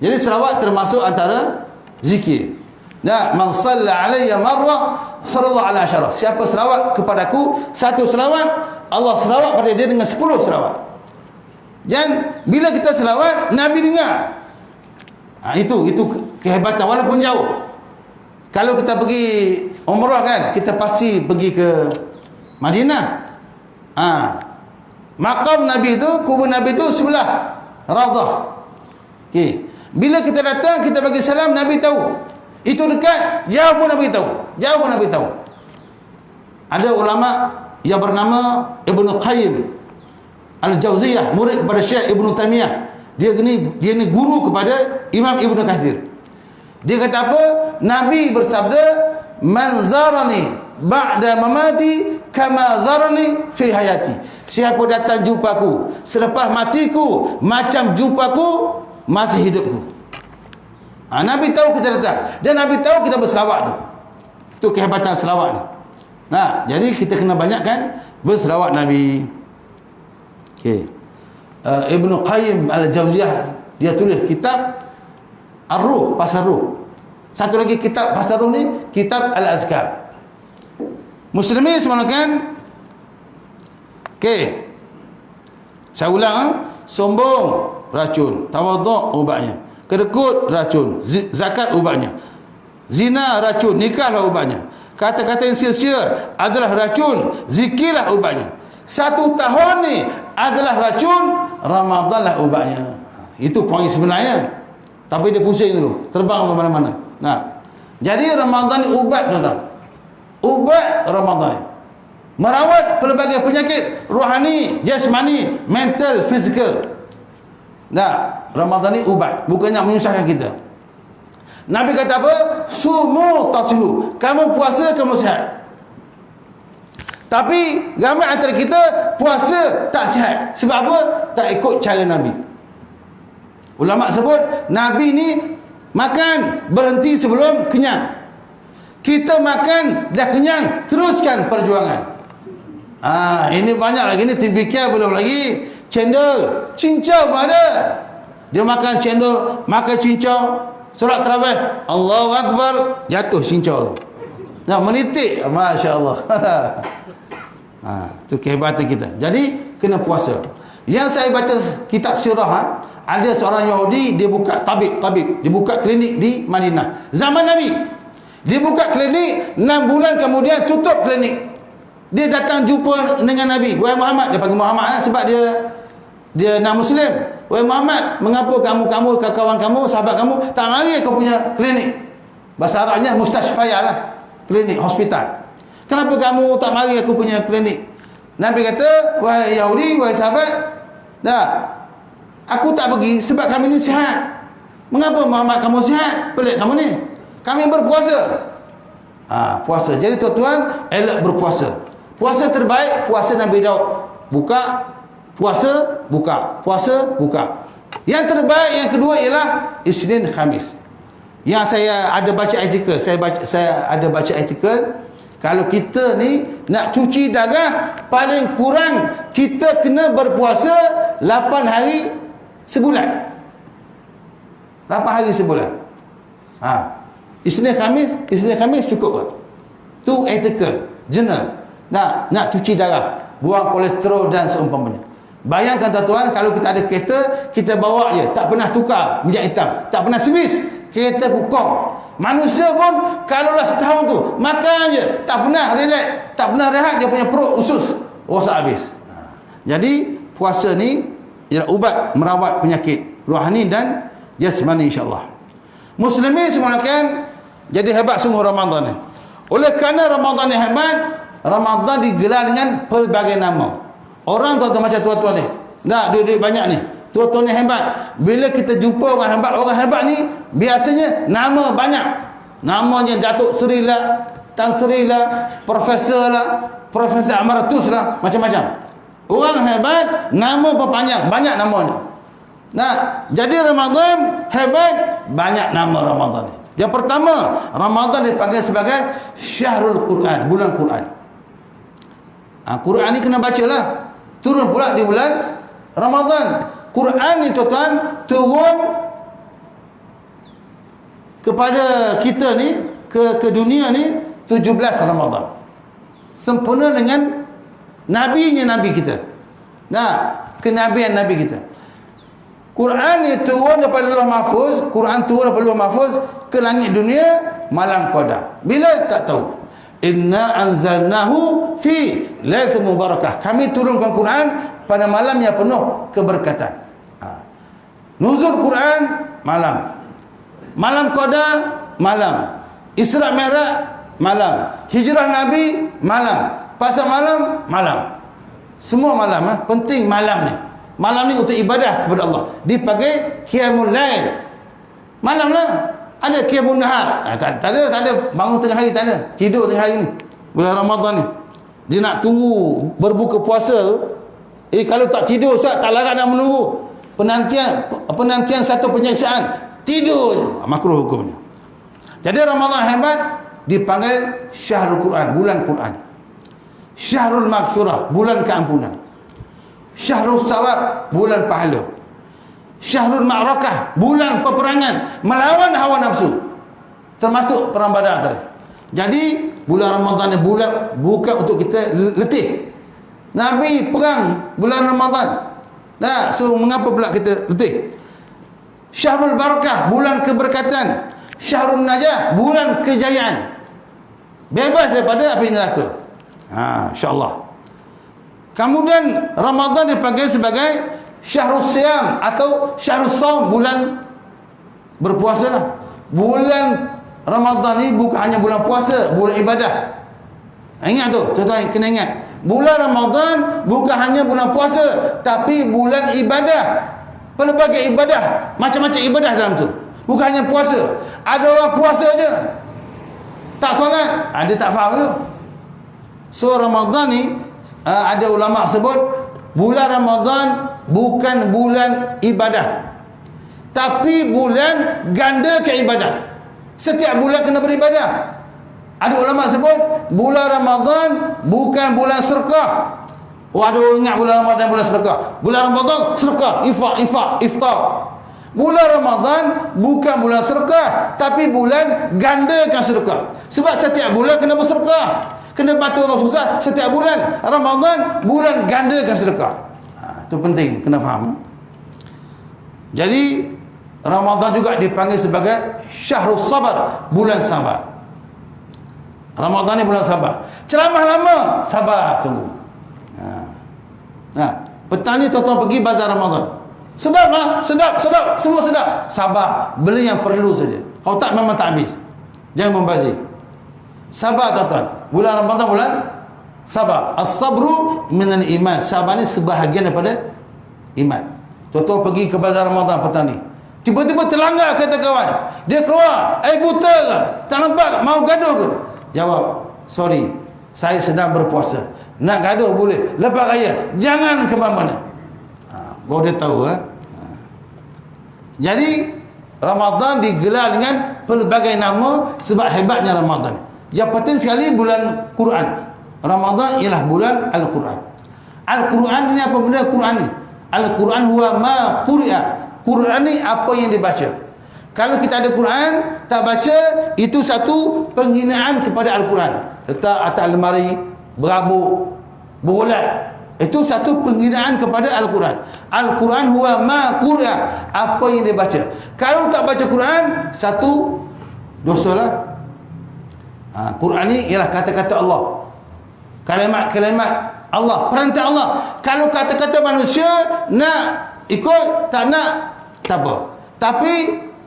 Jadi selawat termasuk antara zikir. Nah, man shalla alayya marrah sallallahu alaihi wasallam. Siapa selawat kepadaku satu selawat, Allah selawat pada dia dengan 10 selawat. Dan bila kita selawat, Nabi dengar. Itu kehebatan walaupun jauh. Kalau kita pergi umrah kan, kita pasti pergi ke Madinah. Makam Nabi itu, kubur Nabi itu sebelah Raudhah. Okey. Bila kita datang, kita bagi salam, Nabi tahu. Itu dekat, jauh pun Nabi tahu. Jauh pun Nabi tahu. Ada ulama yang bernama Ibnu Qayyim Al-Jauziyah, murid kepada Syekh Ibnu Taimiyah. Dia ni guru kepada Imam Ibnu Katsir. Dia kata apa? Nabi bersabda, "Man zarani ba'da mamati kama zarani fi hayati." Siapa datang jumpaku selepas matiku macam jumpaku masih hidupku. Nabi tahu kita datang dan Nabi tahu kita berselawat tu. Itu kehebatan selawat ni. Nah, jadi kita kena banyakkan berselawat Nabi. Okey. Ibnu Qayyim Al-Jauziyah dia tulis kitab Ar-Ruh, pasal ruh. Satu lagi kitab pasal ruh ni kitab Al-Azkar. Muslimin semuanya. Okey. Saya ulang, sombong racun, tawaduk ubatnya, kedekut racun, zakat ubatnya, zina racun, nikahlah ubatnya, kata-kata yang sia-sia adalah racun, zikirlah ubatnya. 1 tahun ni adalah racun, Ramadanlah ubatnya. Itu poin sebenarnya. Tapi dia pusing dulu, terbang ke mana-mana. Nah, jadi Ramadan ni ubat, tuan-tuan. Ubat Ramadan ni merawat pelbagai penyakit rohani, jasmani, mental, fizikal. Nah, Ramadan ni ubat, bukan nak menyusahkan kita. Nabi kata apa? Sumu tasihu. Kamu puasa, kamu sihat. Tapi ramai antara kita puasa tak sihat. Sebab apa? Tak ikut cara Nabi. Ulama sebut Nabi ni makan berhenti sebelum kenyang. Kita makan dah kenyang, teruskan perjuangan. Ini banyak lagi ni, timpikia belum lagi, cendol, cincau pun ada. Dia makan cendol, makan cincau, solat tarawih, Allahu Akbar, jatuh cincau tu. Nah, menitik, masya-Allah. Itu kehebatan kita. Jadi kena puasa. Yang saya baca kitab sirah, ada seorang Yahudi, dia buka tabib, dia buka klinik di Madinah zaman Nabi. Dia buka klinik, 6 bulan kemudian tutup klinik. Dia datang jumpa dengan Nabi. Wahai Muhammad, dia panggil Muhammad lah, sebab dia non-Muslim. Wahai Muhammad, mengapa kamu kawan kamu, sahabat kamu tak mari kau punya klinik? Bahasa Arabnya mustashfaya lah, klinik, hospital. Kenapa kamu tak mari aku punya klinik? Nabi kata, wahai Yahudi, wahai sahabat, aku tak pergi sebab kami ni sihat. Mengapa Muhammad kamu sihat? Pelik kamu ni. Kami berpuasa. Puasa. Jadi tuan-tuan, elok berpuasa. Puasa terbaik, puasa Nabi Daud. Buka, puasa, buka. Puasa, buka. Yang terbaik, yang kedua ialah Isnin Khamis. Yang saya ada baca artikel, saya ada baca artikel, kalau kita ni nak cuci darah, paling kurang kita kena berpuasa 8 hari sebulan. 8 hari sebulan. Isnin Khamis cukup tak? Tu artikel, jurnal. Nak cuci darah, buang kolesterol dan seumpamanya. Bayangkan tuan-tuan, kalau kita ada kereta, kita bawa je, tak pernah tukar minyak hitam, tak pernah servis, kereta kukong. Manusia pun kalaulah setahun tu makan je, tak pernah relax, tak pernah rehat, dia punya perut usus rosak habis. Jadi puasa ni ialah ubat merawat penyakit rohani dan jasmani, insya-Allah. Muslimin semuanya, jadi hebat sungguh Ramadan ni. Oleh kerana Ramadan ni hebat, Ramadan digelar dengan pelbagai nama. Orang tuan-tuan macam tuan-tuan ni. Nah, duit-duit banyak ni. Tuan-tuan ni hebat. Bila kita jumpa orang hebat ni, biasanya nama banyak. Namanya Datuk Seri lah, Tan Seri lah, Profesor lah, Profesor Amaratus lah, macam-macam. Orang hebat, nama berpanjang, banyak nama ni. Nah, jadi Ramadan hebat, banyak nama Ramadan ni. Yang pertama, Ramadan dipanggil sebagai Syahrul Quran, bulan Quran. Quran ni kena baca lah. Turun pula di bulan Ramadan. Quran ni tuan-tuan turun kepada kita ni, ke dunia ni 17 Ramadan. Sempurna dengan nabinya Nabi kita. Nah, kenabian Nabi kita. Quran ni turun daripada Lauh Mahfuz, Quran turun daripada Lauh Mahfuz ke langit dunia malam Qadar. Bila tak tahu. Inna anzalnahu fi lailatul mubarakah. Kami turunkan Quran pada malam yang penuh keberkatan. Nuzul Quran malam. Malam Qadar malam. Isra Mi'raj malam. Hijrah Nabi malam. Pasal malam malam. Semua malam penting malam ni. Malam ni untuk ibadah kepada Allah. Dipanggil Qiyamul Lail. Malam lah. Ada Qiyamul Nahar. Tak ada bangun tengah hari, tak ada. Tidur tengah hari ni. Bulan Ramadan ni. Dia nak tunggu berbuka puasa. Kalau tak tidur, Ustaz, tak larat nak menunggu. Penantian satu penyiksaan. Tidur je. Makruh hukumnya. Jadi Ramadan hebat dipanggil Syahrul Quran, bulan Quran. Syahrul Maghfirah, bulan keampunan. Syahrul Sawab, bulan pahala. Syahrul Ma'rakah, bulan peperangan melawan hawa nafsu. Termasuk perang Badar tadi. Jadi bulan Ramadan ni bulan bukan untuk kita letih. Nabi perang bulan Ramadan. Nah, so mengapa pula kita letih? Syahrul Barakah, bulan keberkatan. Syahrul Najah, bulan kejayaan. Bebas daripada api neraka. InsyaAllah. Kemudian Ramadan dipanggil sebagai Syahrul Siyam atau Syahrul Saum, bulan berpuasa lah. Bulan Ramadan ni bukan hanya bulan puasa, bulan ibadah. Ingat tu, tuan-tuan kena ingat. Bulan Ramadan bukan hanya bulan puasa, tapi bulan ibadah. Pelbagai ibadah, macam-macam ibadah dalam tu. Bukan hanya puasa. Ada orang puasa je, tak solat, dia tak faham tu. So Ramadan ni ada ulama sebut bulan Ramadan bukan bulan ibadah, tapi bulan ganda ke ibadah. Setiap bulan kena beribadah. Ada ulama sebut bulan Ramadan bukan bulan sedekah. Ada orang ingat bulan Ramadan bulan sedekah. Bulan Ramadan sedekah, infak, iftar. Bulan Ramadan bukan bulan sedekah, tapi bulan gandakan sedekah. Sebab setiap bulan kena bersedekah. Kena bantu orang susah setiap bulan. Ramadan bulan gandakan sedekah. Itu penting, kena faham. Jadi Ramadan juga dipanggil sebagai Syahrul Sabar, bulan sabar. Ramadan ni bulan sabar. Ceramah lama, sabar, tunggu. Petang ni tuan-tuan pergi bazar Ramadan. Sedap lah, sedap, semua sedap. Sabar, beli yang perlu saja. Kalau tak memang tak habis. Jangan membazir. Sabar tuan-tuan. Bulan Ramadan bulan sabar. As-sabru minal iman. Sabar ni sebahagian daripada iman. Tuan-tuan pergi ke bazar Ramadan petang ni. Tiba-tiba terlanggar kata kawan. Dia keluar, buta ke? Tak nampak, mau gaduh ke? Jawab, sorry, saya sedang berpuasa. Nak gaduh boleh, lepas raya jangan ke mana-mana. Baru dia tahu. Jadi Ramadan digelar dengan pelbagai nama sebab hebatnya Ramadan. Yang penting sekali bulan Quran. Ramadan ialah bulan Al-Quran. Al-Quran ini apa benda Quran ni? Al-Quran huwa ma quri'a. Quran ni apa yang dibaca. Kalau kita ada Quran tak baca, itu satu penghinaan kepada Al-Quran. Letak atas lemari, berabuk, berulat. Itu satu penghinaan kepada Al-Quran. Al-Quran huwa ma quri'a, apa yang dia baca. Kalau tak baca Quran, satu dosalah. Quran ni ialah kata-kata Allah, kalimat-kalimat Allah, perintah Allah. Kalau kata-kata manusia nak ikut, tak nak, tak apa. Tapi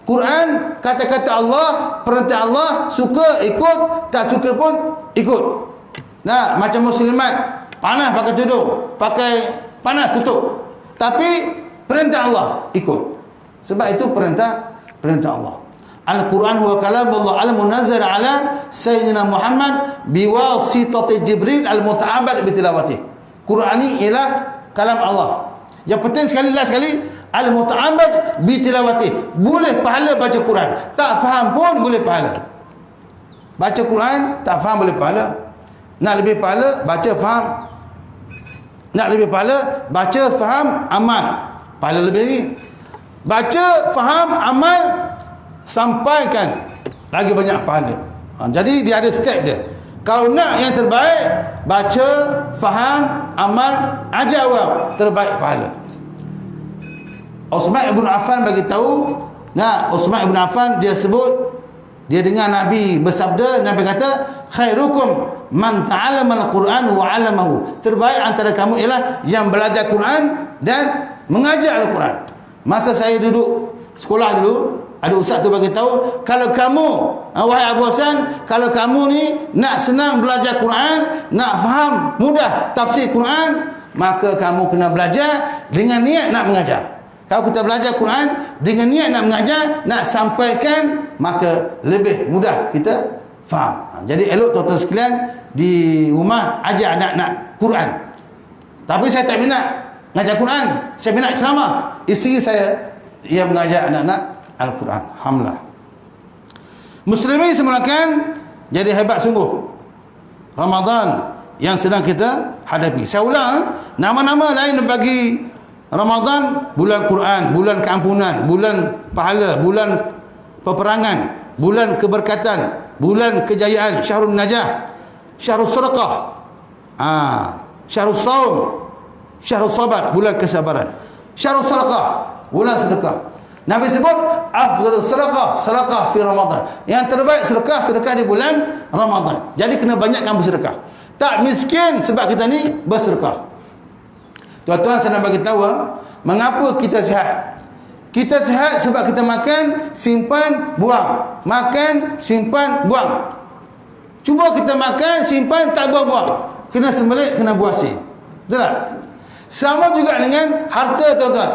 Quran kata-kata Allah, perintah Allah, suka ikut, tak suka pun ikut. Nah, macam muslimat panas pakai tudung, pakai panas tutup. Tapi perintah Allah ikut. Sebab itu perintah Allah. Al-Quran huwa kalamullah al-munazzal ala Sayyidina Muhammad biwasitati Jibril al-muta'abbad bitilawati. Quran ini ialah kalam Allah. Yang penting sekali last sekali, al-muta'abbad bitilawati. Boleh pahala baca Quran, tak faham pun boleh pahala. Baca Quran tak faham boleh pahala. Nak lebih pahala baca faham. Nak lebih pahala baca faham amal, pahala lebih lagi. Baca faham amal sampaikan, lagi banyak pahala. Jadi dia ada step dia. Kalau nak yang terbaik, baca faham amal, ajar orang, terbaik pahala. Uthman ibn Affan bagi tahu, Uthman ibn Affan dia sebut, dia dengar Nabi bersabda, Nabi kata, khairukum man ta'allama al-Quran wa 'allamahu. Terbaik antara kamu ialah yang belajar Quran dan mengajar Al-Quran. Masa saya duduk sekolah dulu, ada ustaz tu bagi tahu, kalau kamu, wahai Abu Hasan, kalau kamu ni nak senang belajar Quran, nak faham mudah tafsir Quran, maka kamu kena belajar dengan niat nak mengajar. Kalau kita belajar Quran dengan niat nak mengajar, nak sampaikan, maka lebih mudah kita faham. Jadi elok tuan-tuan sekalian di rumah ajar anak-anak Quran. Tapi saya tak minat mengajar Quran, saya minat ceramah. Isteri saya yang mengajar anak-anak Al-Quran. Alhamdulillah. Muslimin semulakan, jadi hebat sungguh Ramadan yang sedang kita hadapi. Saya ulang, nama-nama lain bagi Ramadan: bulan Quran, bulan keampunan, bulan pahala, bulan peperangan, bulan keberkatan, bulan kejayaan, syahrul najah, syahrul sedekah, syahrul saum, syahrul sabar, bulan kesabaran, syahrul sedekah, bulan sedekah. Nabi sebut afdhalus sedekah, sedekah fi Ramadan. Yang terbaik sedekah, sedekah di bulan Ramadan. Jadi kena banyakkan bersedekah. Tak miskin sebab kita ni bersedekah. Tuan-tuan, saya nak bagi tahu mengapa kita sihat. Kita sihat sebab kita makan, simpan, buang. Makan, simpan, buang. Cuba kita makan, simpan, tak buang-buang. Kena sembelit, kena buasi. Betul tak? Sama juga dengan harta, tuan-tuan.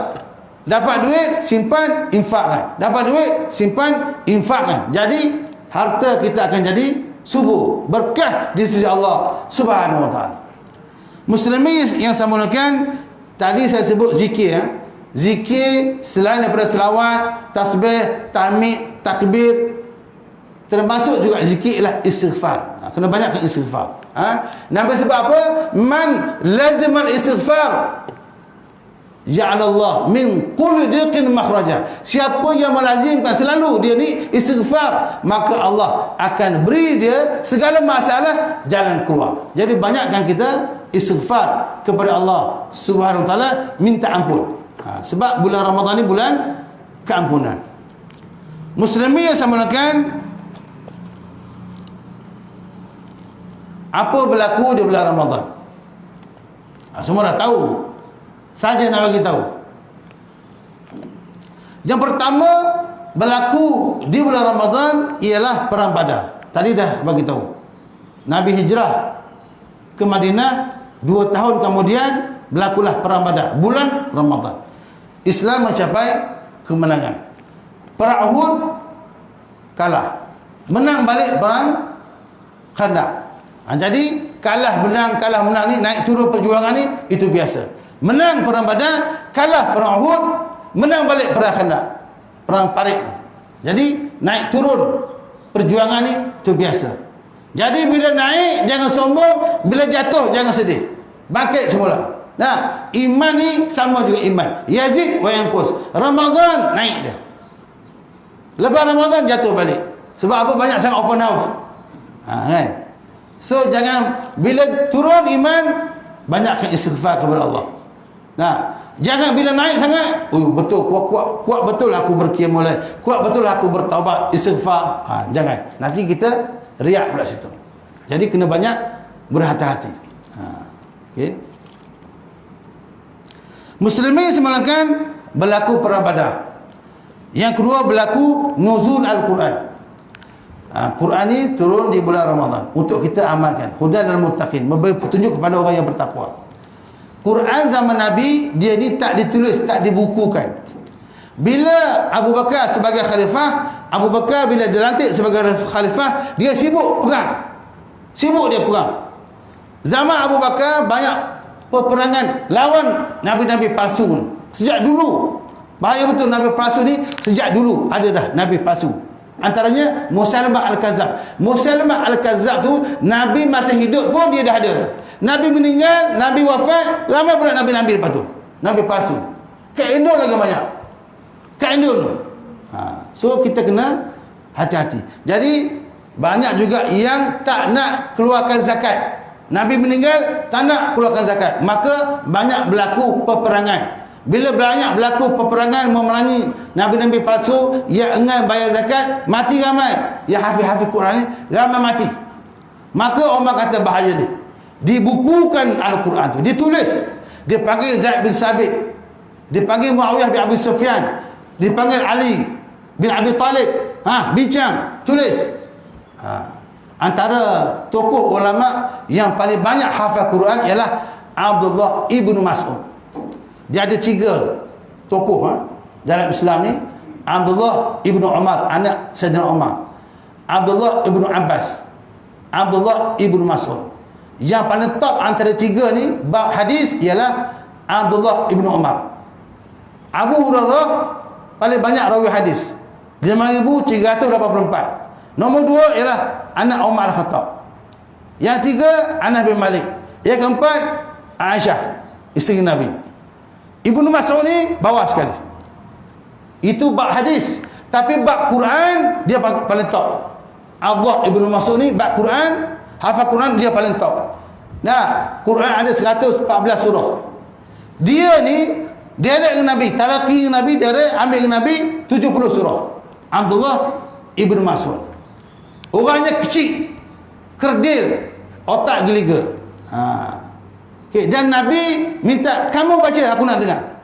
Dapat duit, simpan, infakkan. Dapat duit, simpan, infakkan. Jadi harta kita akan jadi subur, berkah di sisi Allah Subhanahu wa taala. Muslimin yang saya muliakan, tadi saya sebut zikir. Zikir selain daripada selawat, tasbih, tahmid, takbir, termasuk juga zikir ialah istighfar. Kena banyakkan istighfar. Nabi sebut apa? Man lazimal istighfar ja'alallah min kulli diqin makhraja. Siapa yang melazimkan selalu dia ni istighfar, maka Allah akan beri dia segala masalah jalan keluar. Jadi banyakkan kita istighfar kepada Allah Subhanahu wa taala, minta ampun. Sebab bulan Ramadan ni bulan keampunan. Muslimin yang saya muliakan, apa berlaku di bulan Ramadan? Semua dah tahu. Saja nak bagi tahu. Yang pertama berlaku di bulan Ramadan ialah perang Badar. Tadi dah bagi tahu. Nabi hijrah ke Madinah, 2 tahun kemudian berlakulah perang Badar, bulan Ramadan. Islam mencapai kemenangan. Perang Uhud kalah. Menang balik perang Khandaq. Jadi kalah menang ni, naik turun perjuangan ni, itu biasa. Menang perang Badar, kalah perang Uhud, menang balik perang Khandaq, perang Parik. Jadi naik turun perjuangan ni itu biasa. Jadi bila naik jangan sombong, bila jatuh jangan sedih, bangkit semula. Nah, iman ni sama juga iman, yazid wa yanqus. Ramadan naik dia, lepas Ramadan jatuh balik. Sebab apa? Banyak sangat open house. Kan? So jangan bila turun iman, banyakkan istighfar kepada Allah. Nah, jangan bila naik sangat, betul kuat betul aku berqiyam mulai, kuat betul aku bertaubat, istighfar. Jangan. Nanti kita riak pula situ. Jadi kena banyak berhati-hati. Okey. Muslimin semalakan berlaku perang Badar. Yang kedua berlaku nuzul Al-Quran. Quran ni turun di bulan Ramadan untuk kita amalkan. Hudan lil muttaqin, memberi petunjuk kepada orang yang bertakwa. Quran zaman Nabi dia ni tak ditulis, tak dibukukan. Bila Abu Bakar sebagai khalifah, Abu Bakar bila dilantik sebagai khalifah, dia sibuk perang. Sibuk dia perang. Zaman Abu Bakar banyak peperangan lawan nabi-nabi palsu. Sejak dulu. Bahaya betul nabi palsu ni, sejak dulu ada dah nabi palsu. Antaranya Musailamah Al-Kazzab. Musailamah Al-Kazzab tu Nabi masih hidup pun dia dah ada. Nabi meninggal, Nabi wafat, ramai pula nabi-nabi lepas tu. Nabi palsu. Kat Indon lagi banyak. Kat Indon. So kita kena hati-hati. Jadi banyak juga yang tak nak keluarkan zakat. Nabi meninggal tak nak keluarkan zakat. Maka banyak berlaku peperangan. Bila banyak berlaku peperangan memerangi nabi-nabi palsu yang enggan bayar zakat, mati ramai. Yang hafiz-hafiz Quran ni ramai mati. Maka orang kata bahaya ni. Dibukukan Al-Quran tu, ditulis. Dipanggil Zaid bin Sabit, dipanggil Muawiyah bin Abi Sufyan, dipanggil Ali bin Abi Talib. Bincang, tulis. Antara tokoh ulama yang paling banyak hafal Quran ialah Abdullah ibnu Mas'ud. Dia ada 3 tokoh dalam Islam ni. Abdullah ibnu Umar, anak Sayyidina Umar. Abdullah ibnu Abbas, Abdullah ibnu Mas'ud. Yang paling top antara 3 ni bab hadis ialah Abdullah ibnu Umar. Abu Hurairah paling banyak rawi hadis, 5,384. Nombor 2 ialah anak Umar Al-Khattab. Yang 3 Anas bin Malik. Yang keempat Aisyah, isteri Nabi. Ibnu Mas'ud ni bawah sekali. Itu bab hadis. Tapi bab Quran dia paling top. Abdullah ibnu Mas'ud ni bab Quran, hafal Quran dia paling top. Nah, Quran ada 114 surah. Dia ni dia ada dengan Nabi, talaqi dengan Nabi, dia ada ambil dengan Nabi 70 surah. Abdullah ibnu Mas'ud. Orangnya kecil, kerdil, otak geliga. Okay, dan Nabi minta, kamu baca, aku nak dengar.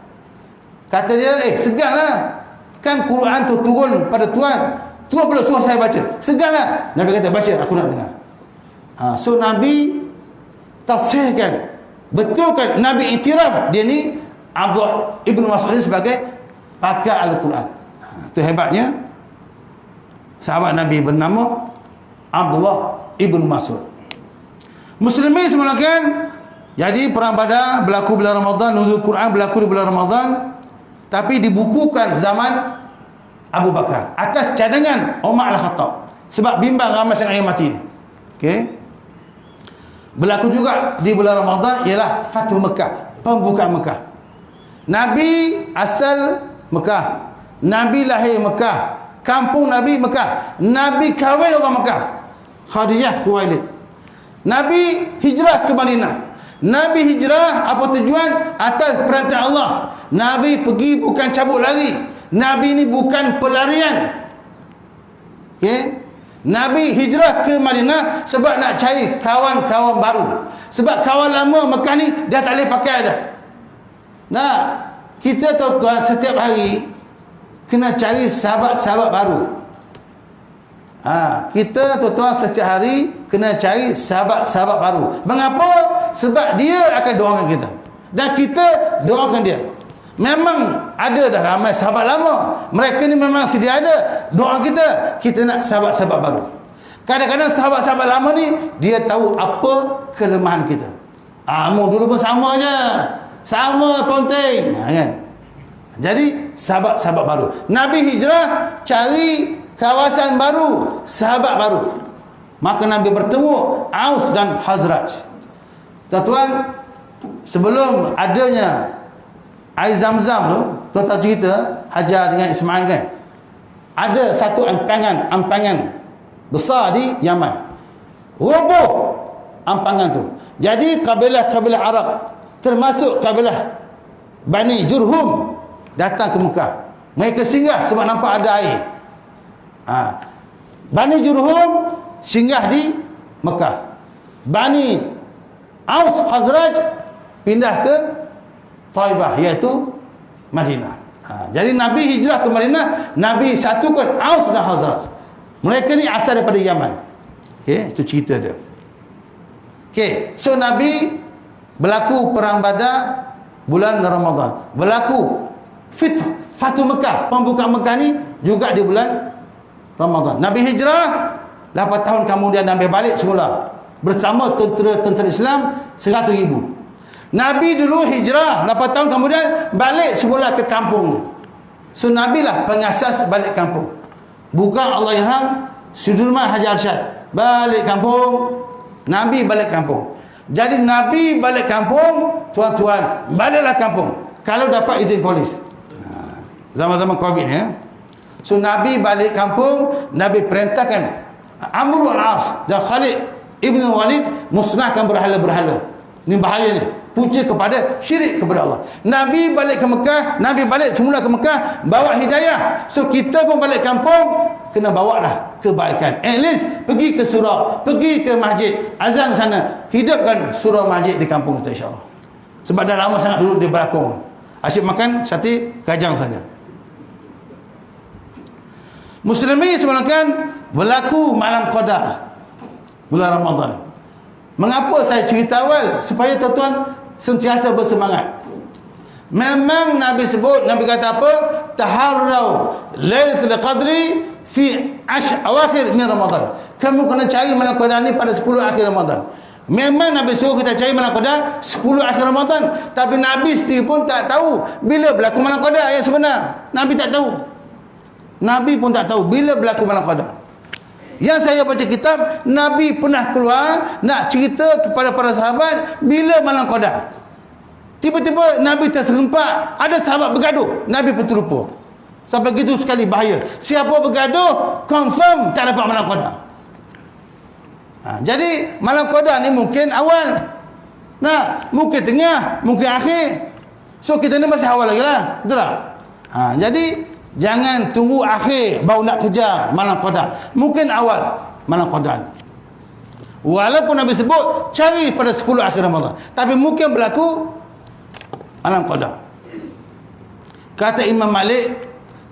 Kata dia, seganlah. Kan Quran tu turun pada Tuhan. Tuhan pula suruh saya baca. Seganlah. Nabi kata, baca, aku nak dengar. So Nabi tafsirkan, betulkan, Nabi iktiraf dia ni Abdullah ibnu Mas'ud sebagai pakar Al-Quran. Itu hebatnya sahabat Nabi bernama Abdullah ibnu Mas'ud. Muslimin semulakan. Jadi perang Badar berlaku bulan Ramadan, nuzul Quran berlaku di bulan Ramadan, tapi dibukukan zaman Abu Bakar atas cadangan Umar Al-Khattab, sebab bimbang ramai sangat yang mati. Okey. Berlaku juga di bulan Ramadan ialah Fathu Mekah, pembukaan Mekah. Nabi asal Mekah, Nabi lahir Mekah, kampung Nabi Mekah, Nabi kahwin orang Mekah, Khadijah Khuwailid. Nabi hijrah ke Madinah. Nabi hijrah apa tujuan? Atas perintah Allah. Nabi pergi bukan cabut lari. Nabi ni bukan pelarian. Okay? Nabi hijrah ke Madinah sebab nak cari kawan-kawan baru. Sebab kawan lama Mekah ni dah tak boleh pakai dah. Nah, kita tuan-tuan setiap hari kena cari sahabat-sahabat baru. Kita tuan-tuan setiap hari kena cari sahabat-sahabat baru. Mengapa? Sebab dia akan doakan kita dan kita doakan dia. Memang ada dah ramai sahabat lama, mereka ni memang sedia ada doa kita. Kita nak sahabat-sahabat baru. Kadang-kadang sahabat-sahabat lama ni dia tahu apa kelemahan kita. Mu dulu pun sama je, sama penting, kan? Jadi sahabat-sahabat baru. Nabi hijrah cari kawasan baru, sahabat baru. Maka Nabi bertemu Aus dan Khazraj. Tuan-tuan, sebelum adanya air Zam-Zam tu, tuan-tuan cerita Hajar dengan Ismail kan, ada satu ampangan besar di Yaman. Roboh ampangan tu. Jadi kabilah-kabilah Arab, termasuk kabilah Bani Jurhum, datang ke Mekah. Mereka singgah sebab nampak ada air. Bani Jurhum singgah di Mekah. Bani Aus Khazraj pindah ke Taibah, iaitu Madinah. Jadi Nabi hijrah ke Madinah, Nabi satukan Aus dan Khazraj. Mereka ni asal daripada Yaman. Okey, itu cerita dia. Okey, so Nabi berlaku perang Badar bulan Ramadan. Berlaku Fatu Mekah, pembukaan Mekah ni juga di bulan Ramadan. Nabi hijrah 8 tahun kemudian Nabi balik semula bersama tentera Islam 100,000. Nabi dulu hijrah 8 tahun kemudian balik semula ke kampung. So Nabi lah pengasas balik kampung. Bukan Allahyarham Sudirman Haji Arsyad balik kampung, Nabi balik kampung. Jadi Nabi balik kampung, tuan-tuan, baliklah kampung kalau dapat izin polis. Zaman-zaman Covid ni, ya. So Nabi balik kampung, Nabi perintahkan Amr bin As dan Khalid Ibn Walid musnahkan berhala-berhala. Ini bahaya ni. Punca kepada syirik kepada Allah. Nabi balik ke Mekah, Nabi balik semula ke Mekah bawa hidayah. So kita pun balik kampung kena bawa lah kebaikan. At least pergi ke surau, pergi ke masjid, azan sana, hidupkan surau masjid di kampung kita insya-Allah. Sebab dah lama sangat duduk di balkon. Asyik makan sate kajang saja. Muslimin sebenarnya berlaku malam Qadar bulan Ramadan. Mengapa saya cerita awal? Supaya tuan-tuan sentiasa bersemangat. Memang Nabi sebut, Nabi kata apa? Taharrau Lailatul Qadri fi awakhir min Ramadan. Kamu kena cari malam Qadar ni pada 10 akhir Ramadan. Memang Nabi suruh kita cari malam Qadar 10 akhir Ramadan, tapi Nabi sendiri pun tak tahu bila berlaku malam Qadar yang sebenar. Nabi tak tahu. Nabi pun tak tahu bila berlaku malam Qadar. Yang saya baca kitab, Nabi pernah keluar nak cerita kepada para sahabat bila malam Qadar. Tiba-tiba Nabi terserempak, ada sahabat bergaduh, Nabi pun terlupa. Sampai gitu sekali bahaya. Siapa bergaduh, confirm tak dapat malam Qadar. Jadi malam Qadar ni mungkin awal, mungkin tengah, mungkin akhir. So kita ni masih awal lagi lah, betul tak? Jadi jangan tunggu akhir baru nak kejar malam Qadar. Mungkin awal malam Qadar. Walaupun Nabi sebut cari pada 10 akhir Ramadan, tapi mungkin berlaku malam Qadar. Kata Imam Malik,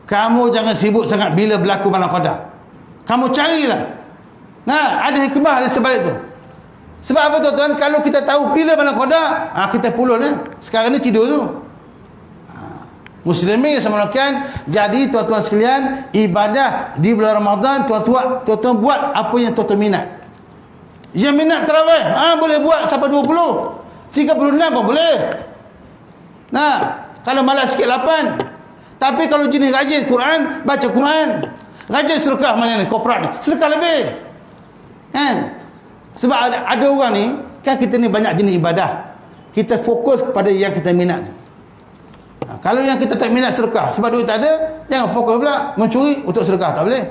kamu jangan sibuk sangat bila berlaku malam Qadar. Kamu carilah. Ada hikmah di sebalik tu. Sebab apa tuan-tuan? Kalau kita tahu bila malam Qadar, kita pulun lah. Sekarang ni tidur tu. Muslimin semulakan. Jadi tuan-tuan sekalian, ibadah di bulan Ramadan tuan-tuan buat apa yang tuan-tuan minat. Yang minat tarawih, boleh buat sampai 20, 36 pun boleh. Kalau malas sikit 8. Tapi kalau jenis rajin Quran, baca Quran, rajin sedekah macam ni, korporat ni, sedekah lebih. Kan? Sebab ada orang ni, kan kita ni banyak jenis ibadah. Kita fokus kepada yang kita minat. Kalau yang kita tak minat sedekah, sebab duit tak ada, jangan fokus pula mencuri untuk sedekah, tak boleh.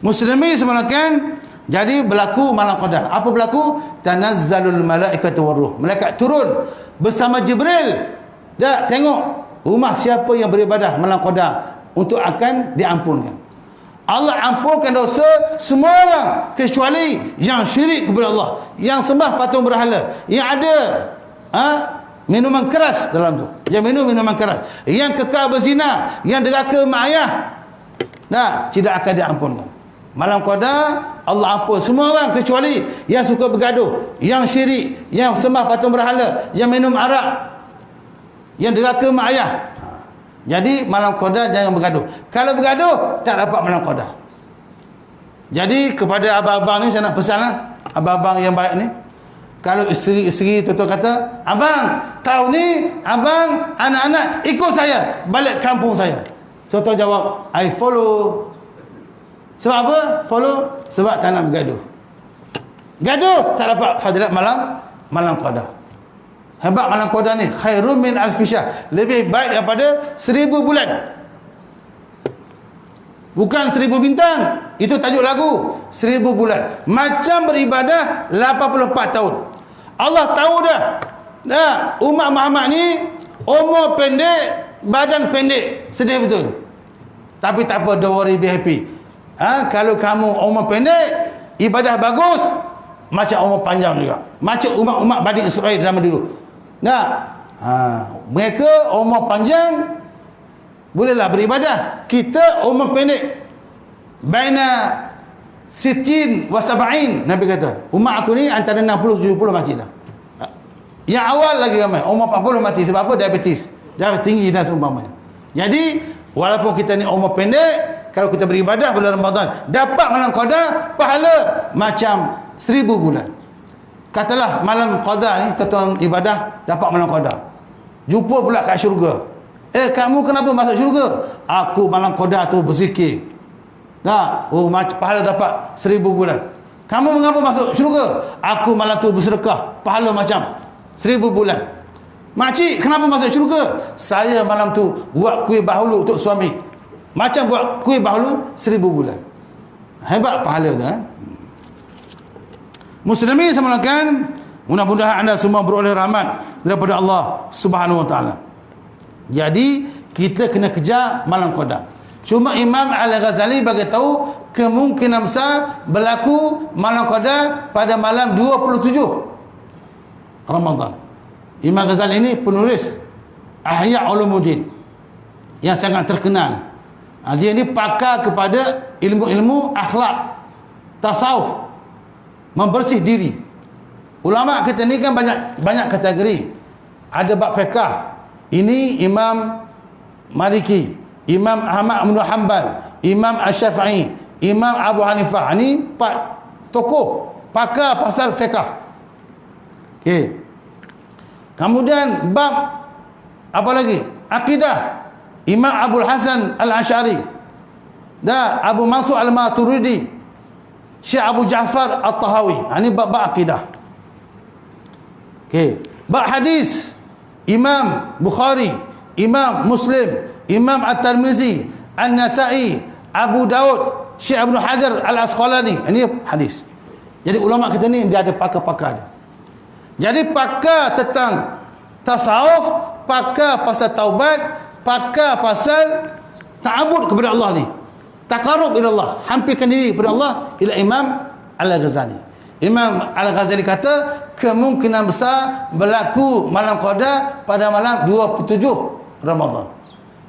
Muslimin sebenarnya, jadi berlaku malam Qadar. Apa berlaku? Tanazzalul malaikatu waruh. Malaikat turun bersama Jibril. Dah tengok rumah siapa yang beribadah malam Qadar untuk akan diampunkan. Allah ampunkan dosa semua orang kecuali yang syirik kepada Allah, yang sembah patung berhala, yang ada minuman keras dalam tu, yang minum minuman keras, yang kekal berzina, yang deraka mak ayah, tidak akan diampunkan. Malam Qadar Allah ampun semua orang kecuali yang suka bergaduh, yang syirik, yang sembah patung berhala, yang minum arak, yang deraka mak ayah. Jadi malam Qadar jangan bergaduh. Kalau bergaduh tak dapat malam Qadar. Jadi kepada abang-abang ni saya nak pesan lah, abang-abang yang baik ni, kalau isteri-isteri tuan-tuan kata, abang tahun ni abang anak-anak ikut saya balik kampung saya, tuan-tuan jawab, I follow. Sebab apa? Follow? Sebab tak nak bergaduh. Gaduh tak dapat fadilat malam Qadar. Hebat malam Qadar ni, khairun min alfi syahr, lebih baik daripada 1000 bulan. Bukan 1000 bintang, itu tajuk lagu. 1000 bulan. Macam beribadah 84 tahun. Allah tahu dah. Umat Muhammad ni umur pendek, badan pendek, sedih betul. Tapi tak apa, don't worry, be happy. Kalau kamu umur pendek, ibadah bagus, macam umur panjang juga. Macam umat-umat Bani Israel zaman dulu. Mereka umur panjang, bolehlah beribadah. Kita umur pendek. baina sitin wa sab'in. Nabi kata umat aku ni antara 60-70 mati dah. Yang awal lagi ramai, umur 40 mati. Sebab apa? Diabetes, darah tinggi dan seumpamanya. Jadi walaupun kita ni umur pendek, kalau kita beribadah bulan Ramadan dapat malam qada, pahala macam 1000 bulan. Katalah malam qada ni tuan ibadah dapat malam qada, jumpa pula kat syurga. Kamu kenapa masuk syurga? Aku malam qada tu berzikir. Nah, pahala dapat 1000 bulan. Kamu mengapa masuk syurga? Aku malam tu bersedekah, pahala macam 1000 bulan. Makcik kenapa masuk syurga? Saya malam tu buat kuih bahulu untuk suami, macam buat kuih bahulu 1000 bulan. Hebat pahala tu. Muslimin semulakan, mudah-mudahan anda semua beroleh rahmat daripada Allah Subhanahu wa taala. Jadi kita kena kejar malam qada. Cuma Imam Al-Ghazali bagi tahu kemungkinan besar berlaku malam qada pada malam 27 Ramadan. Imam Ghazali ini penulis Ihya Ulumuddin yang sangat terkenal. Dia ini pakar kepada ilmu-ilmu akhlak, tasawuf, membersih diri. Ulama kita ni kan banyak kategori. Ada bab fiqh. Ini Imam Maliki, Imam Ahmad bin Hanbal, Imam Asy-Syafi'i, Imam Abu Hanifah. Ini 4 tokoh pakar pasal fiqh. Okey. Kemudian bab apa lagi? Akidah. Imam Abdul Hasan Al-Asy'ari dan Abu Mansur Al-Maturidi, Syekh Abu Ja'far At-Tahawi. Ini bab akidah. Okey. Bab hadis, Imam Bukhari, Imam Muslim, Imam At-Tirmizi, An-Nasa'i, Abu Daud, Syekh Ibn Hajar Al-Asqalani. Ini hadis. Jadi ulama kita ni dia ada pakar-pakar dia. Jadi pakar tentang tasawuf, pakar pasal taubat, pakar pasal ta'abud kepada Allah ni, taqarrub ila Allah, hampirkan diri kepada Allah, ila Imam Al-Ghazali. Imam Al-Ghazali kata kemungkinan besar berlaku malam qada pada malam 27 Ramadan.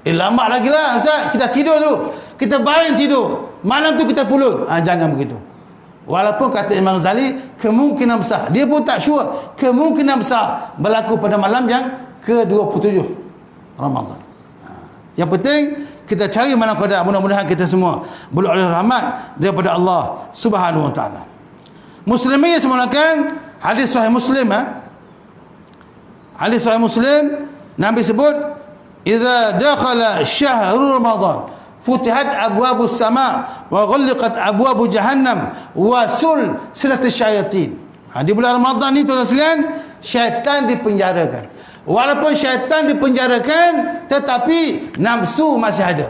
Lama lagi lah Ustaz, kita tidur dulu, kita baring tidur, malam tu kita pulun. Jangan begitu. Walaupun kata Imam Ghazali kemungkinan besar, dia pun tak sure, kemungkinan besar berlaku pada malam yang ke-27 Ramadan. Yang penting kita cari malam qada. Mudah-mudahan kita semua beroleh rahmat daripada Allah Subhanahu wa taala. Muslimin yang semulakan, hadis sahih Muslim, hadis sahih Muslim, Nabi sebut idza dakhala syahrul ramadan futihat abwabus sama wa ghulqat abwabu jahannam wa silsilatus syayatin. Di bulan Ramadan ni tuan-tuan sekalian, syaitan dipenjarakan. Walaupun syaitan dipenjarakan, tetapi nafsu masih ada.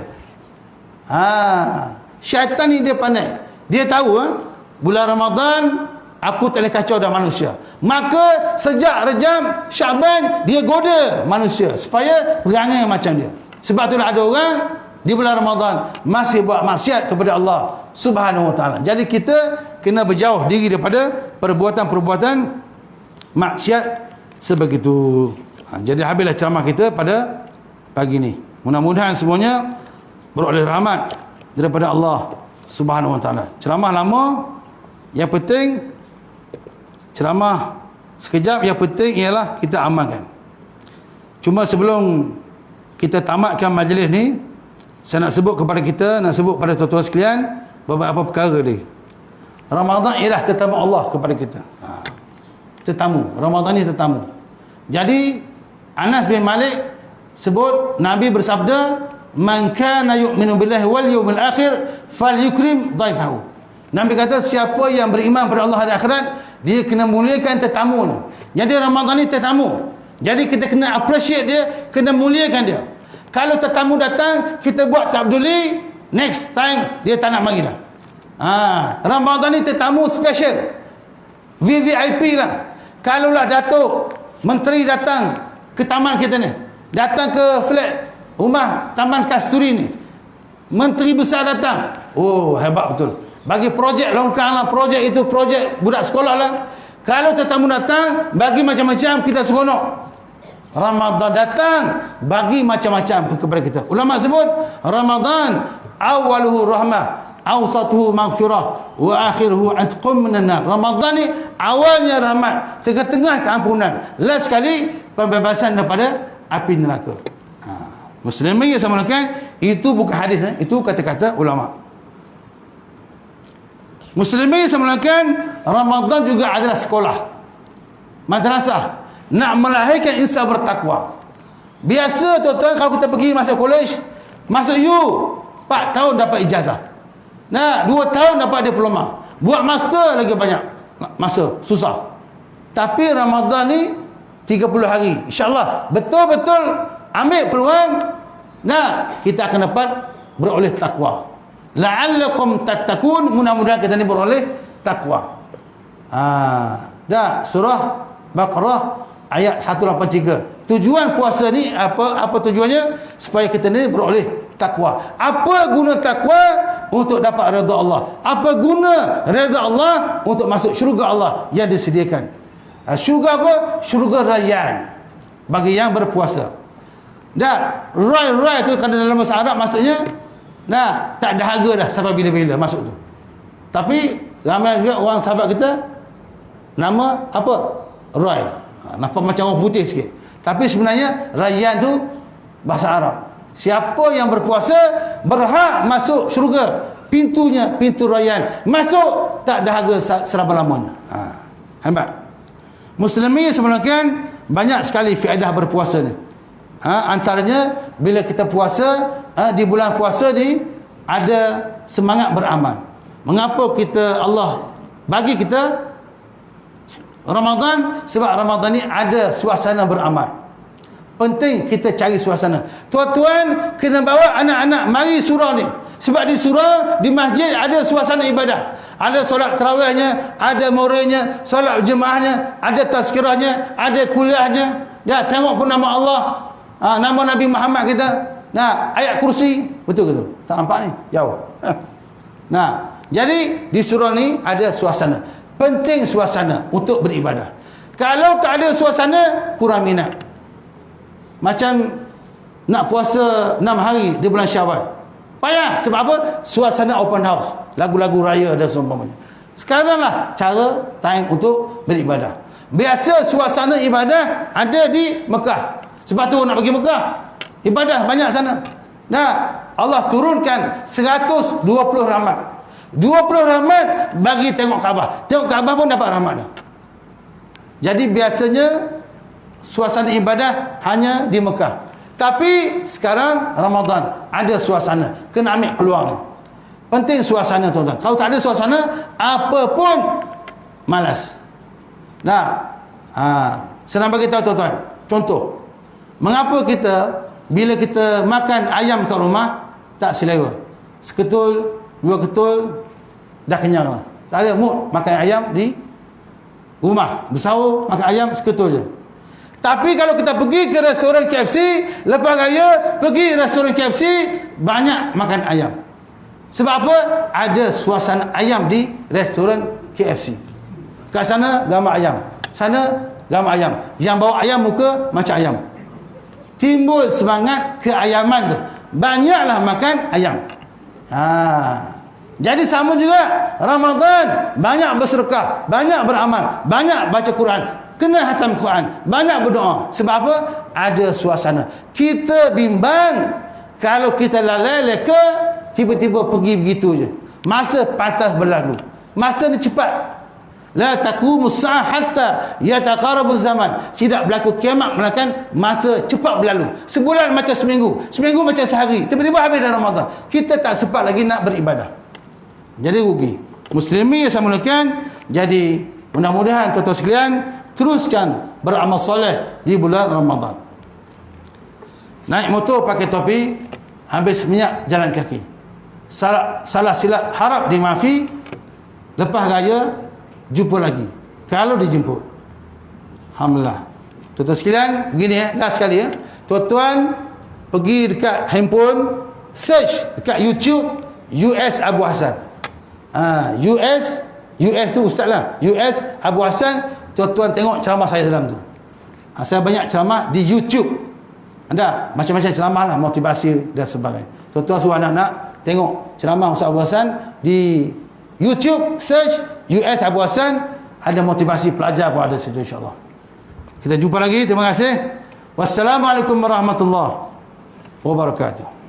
Syaitan ni dia pandai. Dia tahu bulan Ramadan aku tak boleh kacau dah manusia. Maka sejak rejam Syaban dia goda manusia supaya perangai macam dia. Sebab itulah ada orang di bulan Ramadan masih buat maksiat kepada Allah Subhanahu wa taala. Jadi kita kena berjauh diri daripada perbuatan-perbuatan maksiat sebegitu. Jadi habislah ceramah kita pada pagi ni. Mudah-mudahan semuanya beroleh rahmat daripada Allah Subhanahu wa taala. Ceramah lama, yang penting ceramah sekejap, yang penting ialah kita amalkan. Cuma sebelum kita tamatkan majlis ni, saya nak sebut kepada kita, nak sebut pada tuan-tuan sekalian beberapa perkara ni. Ramadan ialah tetamu Allah kepada kita. Tetamu. Ramadan ni tetamu. Jadi Anas bin Malik sebut Nabi bersabda, "Man kana yu'minu billahi wal yawmil akhir falyukrim dhaifahu." Nabi kata siapa yang beriman pada Allah hari akhirat, dia kena muliakan tetamu. Jadi Ramadan ni tetamu. Jadi kita kena appreciate dia, kena muliakan dia. Kalau tetamu datang, kita buat tak peduli, next time dia tak nak mari dah. Ramadan ni tetamu special, VVIP lah. Kalaulah Datuk Menteri datang ke taman kita ni, datang ke flat rumah Taman Kasturi ni, Menteri besar datang, oh hebat betul, bagi projek longkang lah, projek itu projek budak sekolah lah. Kalau tetamu datang, bagi macam-macam, kita seronok. Ramadan datang, bagi macam-macam kepada kita. Ulama sebut Ramadan awaluhu rahmah, awsatuhu maghfirah wa akhiruhu atqum minan nar. Ramadan ni awalnya rahmat, tengah-tengah keampunan, last sekali pembebasan daripada api neraka. Muslimin yang saya mulakan, itu bukan hadis, itu kata-kata ulama. Muslimin yang saya mulakan, Ramadan juga adalah sekolah, madrasah, nak melahirkan insan bertakwa. Biasa tuan-tuan kalau kita pergi masuk college, masuk U 4 tahun dapat ijazah, 2 tahun dapat diploma, buat master lagi banyak masa, susah. Tapi Ramadan ni 30 hari, insyaAllah betul-betul ambil peluang, kita akan dapat beroleh takwa. La'allakum tattaqun, mudah-mudahan kita ni beroleh takwa. Surah Baqarah ayat 183. Tujuan puasa ni apa tujuannya? Supaya kita ni beroleh takwa. Apa guna takwa? Untuk dapat redha Allah. Apa guna redha Allah? Untuk masuk syurga Allah yang disediakan. Syurga apa? Syurga Rayyan bagi yang berpuasa. Ray tu kan dalam bahasa Arab maksudnya tak dahaga dah sampai bila-bila masuk tu. Tapi ramai juga orang sahabat kita nama apa? Ray. Nampak macam orang putih sikit. Tapi sebenarnya Rayyan tu bahasa Arab. Siapa yang berpuasa berhak masuk syurga. Pintunya pintu Rayyan. Masuk tak dahaga selama-lamanya. Hebat. Muslimin sebenarnya banyak sekali faedah berpuasa ni. Antaranya bila kita puasa, di bulan puasa ni ada semangat beramal. Mengapa Allah bagi kita Ramadan? Sebab Ramadan ni ada suasana beramal. Penting kita cari suasana. Tuan-tuan kena bawa anak-anak mari surau ni. Sebab di surau, di masjid ada suasana ibadah. Ada solat tarawihnya, ada morenya, solat jemaahnya, ada tazkirahnya, ada kuliahnya. Tengok pun nama Allah, nama Nabi Muhammad kita. Ayat kursi, betul ke tu? Tak nampak ni? Jauh. Jadi di surau ni ada suasana. Penting suasana untuk beribadah. Kalau tak ada suasana, kurang minat. Macam nak puasa 6 hari di bulan Syawal, payah. Sebab apa? Suasana open house, lagu-lagu raya dan seumpamanya. Sekaranglah cara time untuk beribadah. Biasa suasana ibadah ada di Mekah. Sebab tu nak pergi Mekah, ibadah banyak sana. Allah turunkan 120 rahmat. 20 rahmat bagi tengok Kaabah. Tengok Kaabah pun dapat rahmat dah. Jadi biasanya suasana ibadah hanya di Mekah. Tapi sekarang Ramadan ada suasana. Kena ambil peluang ni. Penting suasana tuan-tuan. Kalau tak ada suasana, apa pun malas. Senang bagi tahu tuan-tuan. Contoh, mengapa kita bila kita makan ayam kat rumah tak selera? Seketul, 2 ketul dah kenyang lah. Tak ada mood makan ayam di rumah. Bersahur makan ayam seketul je. Tapi kalau kita pergi ke restoran KFC, lepas raya pergi restoran KFC, banyak makan ayam. Sebab apa? Ada suasana ayam di restoran KFC. Kat sana gambar ayam, sana gambar ayam. Yang bawa ayam muka macam ayam. Timbul semangat keayaman tu. Banyaklah makan ayam. Jadi sama juga Ramadan, banyak bersedekah, banyak beramal, banyak baca Quran, kena hatam Quran, banyak berdoa. Sebab apa? Ada suasana. Kita bimbang kalau kita lalai leka, tiba-tiba pergi begitu je. Masa pantas berlalu. Masa ni cepat. La taqumu as-sa'ah hatta yataqarabu zaman. Tidak berlaku kiamat melainkan masa cepat berlalu. Sebulan macam seminggu, seminggu macam sehari. Tiba-tiba habis dah Ramadan. Kita tak sempat lagi nak beribadah. Jadi rugi. Muslimin yang saya mulakan, jadi mudah-mudahan tuan-tuan sekalian teruskan beramal soleh di bulan Ramadan. Naik motor pakai topi, habis minyak jalan kaki. Salah silap harap dimaafi. Lepas raya jumpa lagi kalau dijemput. Alhamdulillah. Tuan-tuan sekalian, begini dah sekali tuan-tuan pergi dekat handphone, search dekat YouTube US Abu Hassan. US tu ustaz lah. US Abu Hassan. Tuan-tuan tengok ceramah saya dalam tu. Saya banyak ceramah di YouTube. Ada macam-macam ceramah lah, motivasi dan sebagainya. Tuan-tuan suruh anak-anak tengok ceramah Ustaz Abu Hassan di YouTube, search US Abu Hassan, ada motivasi pelajar pun ada situ insya-Allah. Kita jumpa lagi, terima kasih. Wassalamualaikum warahmatullahi wabarakatuh.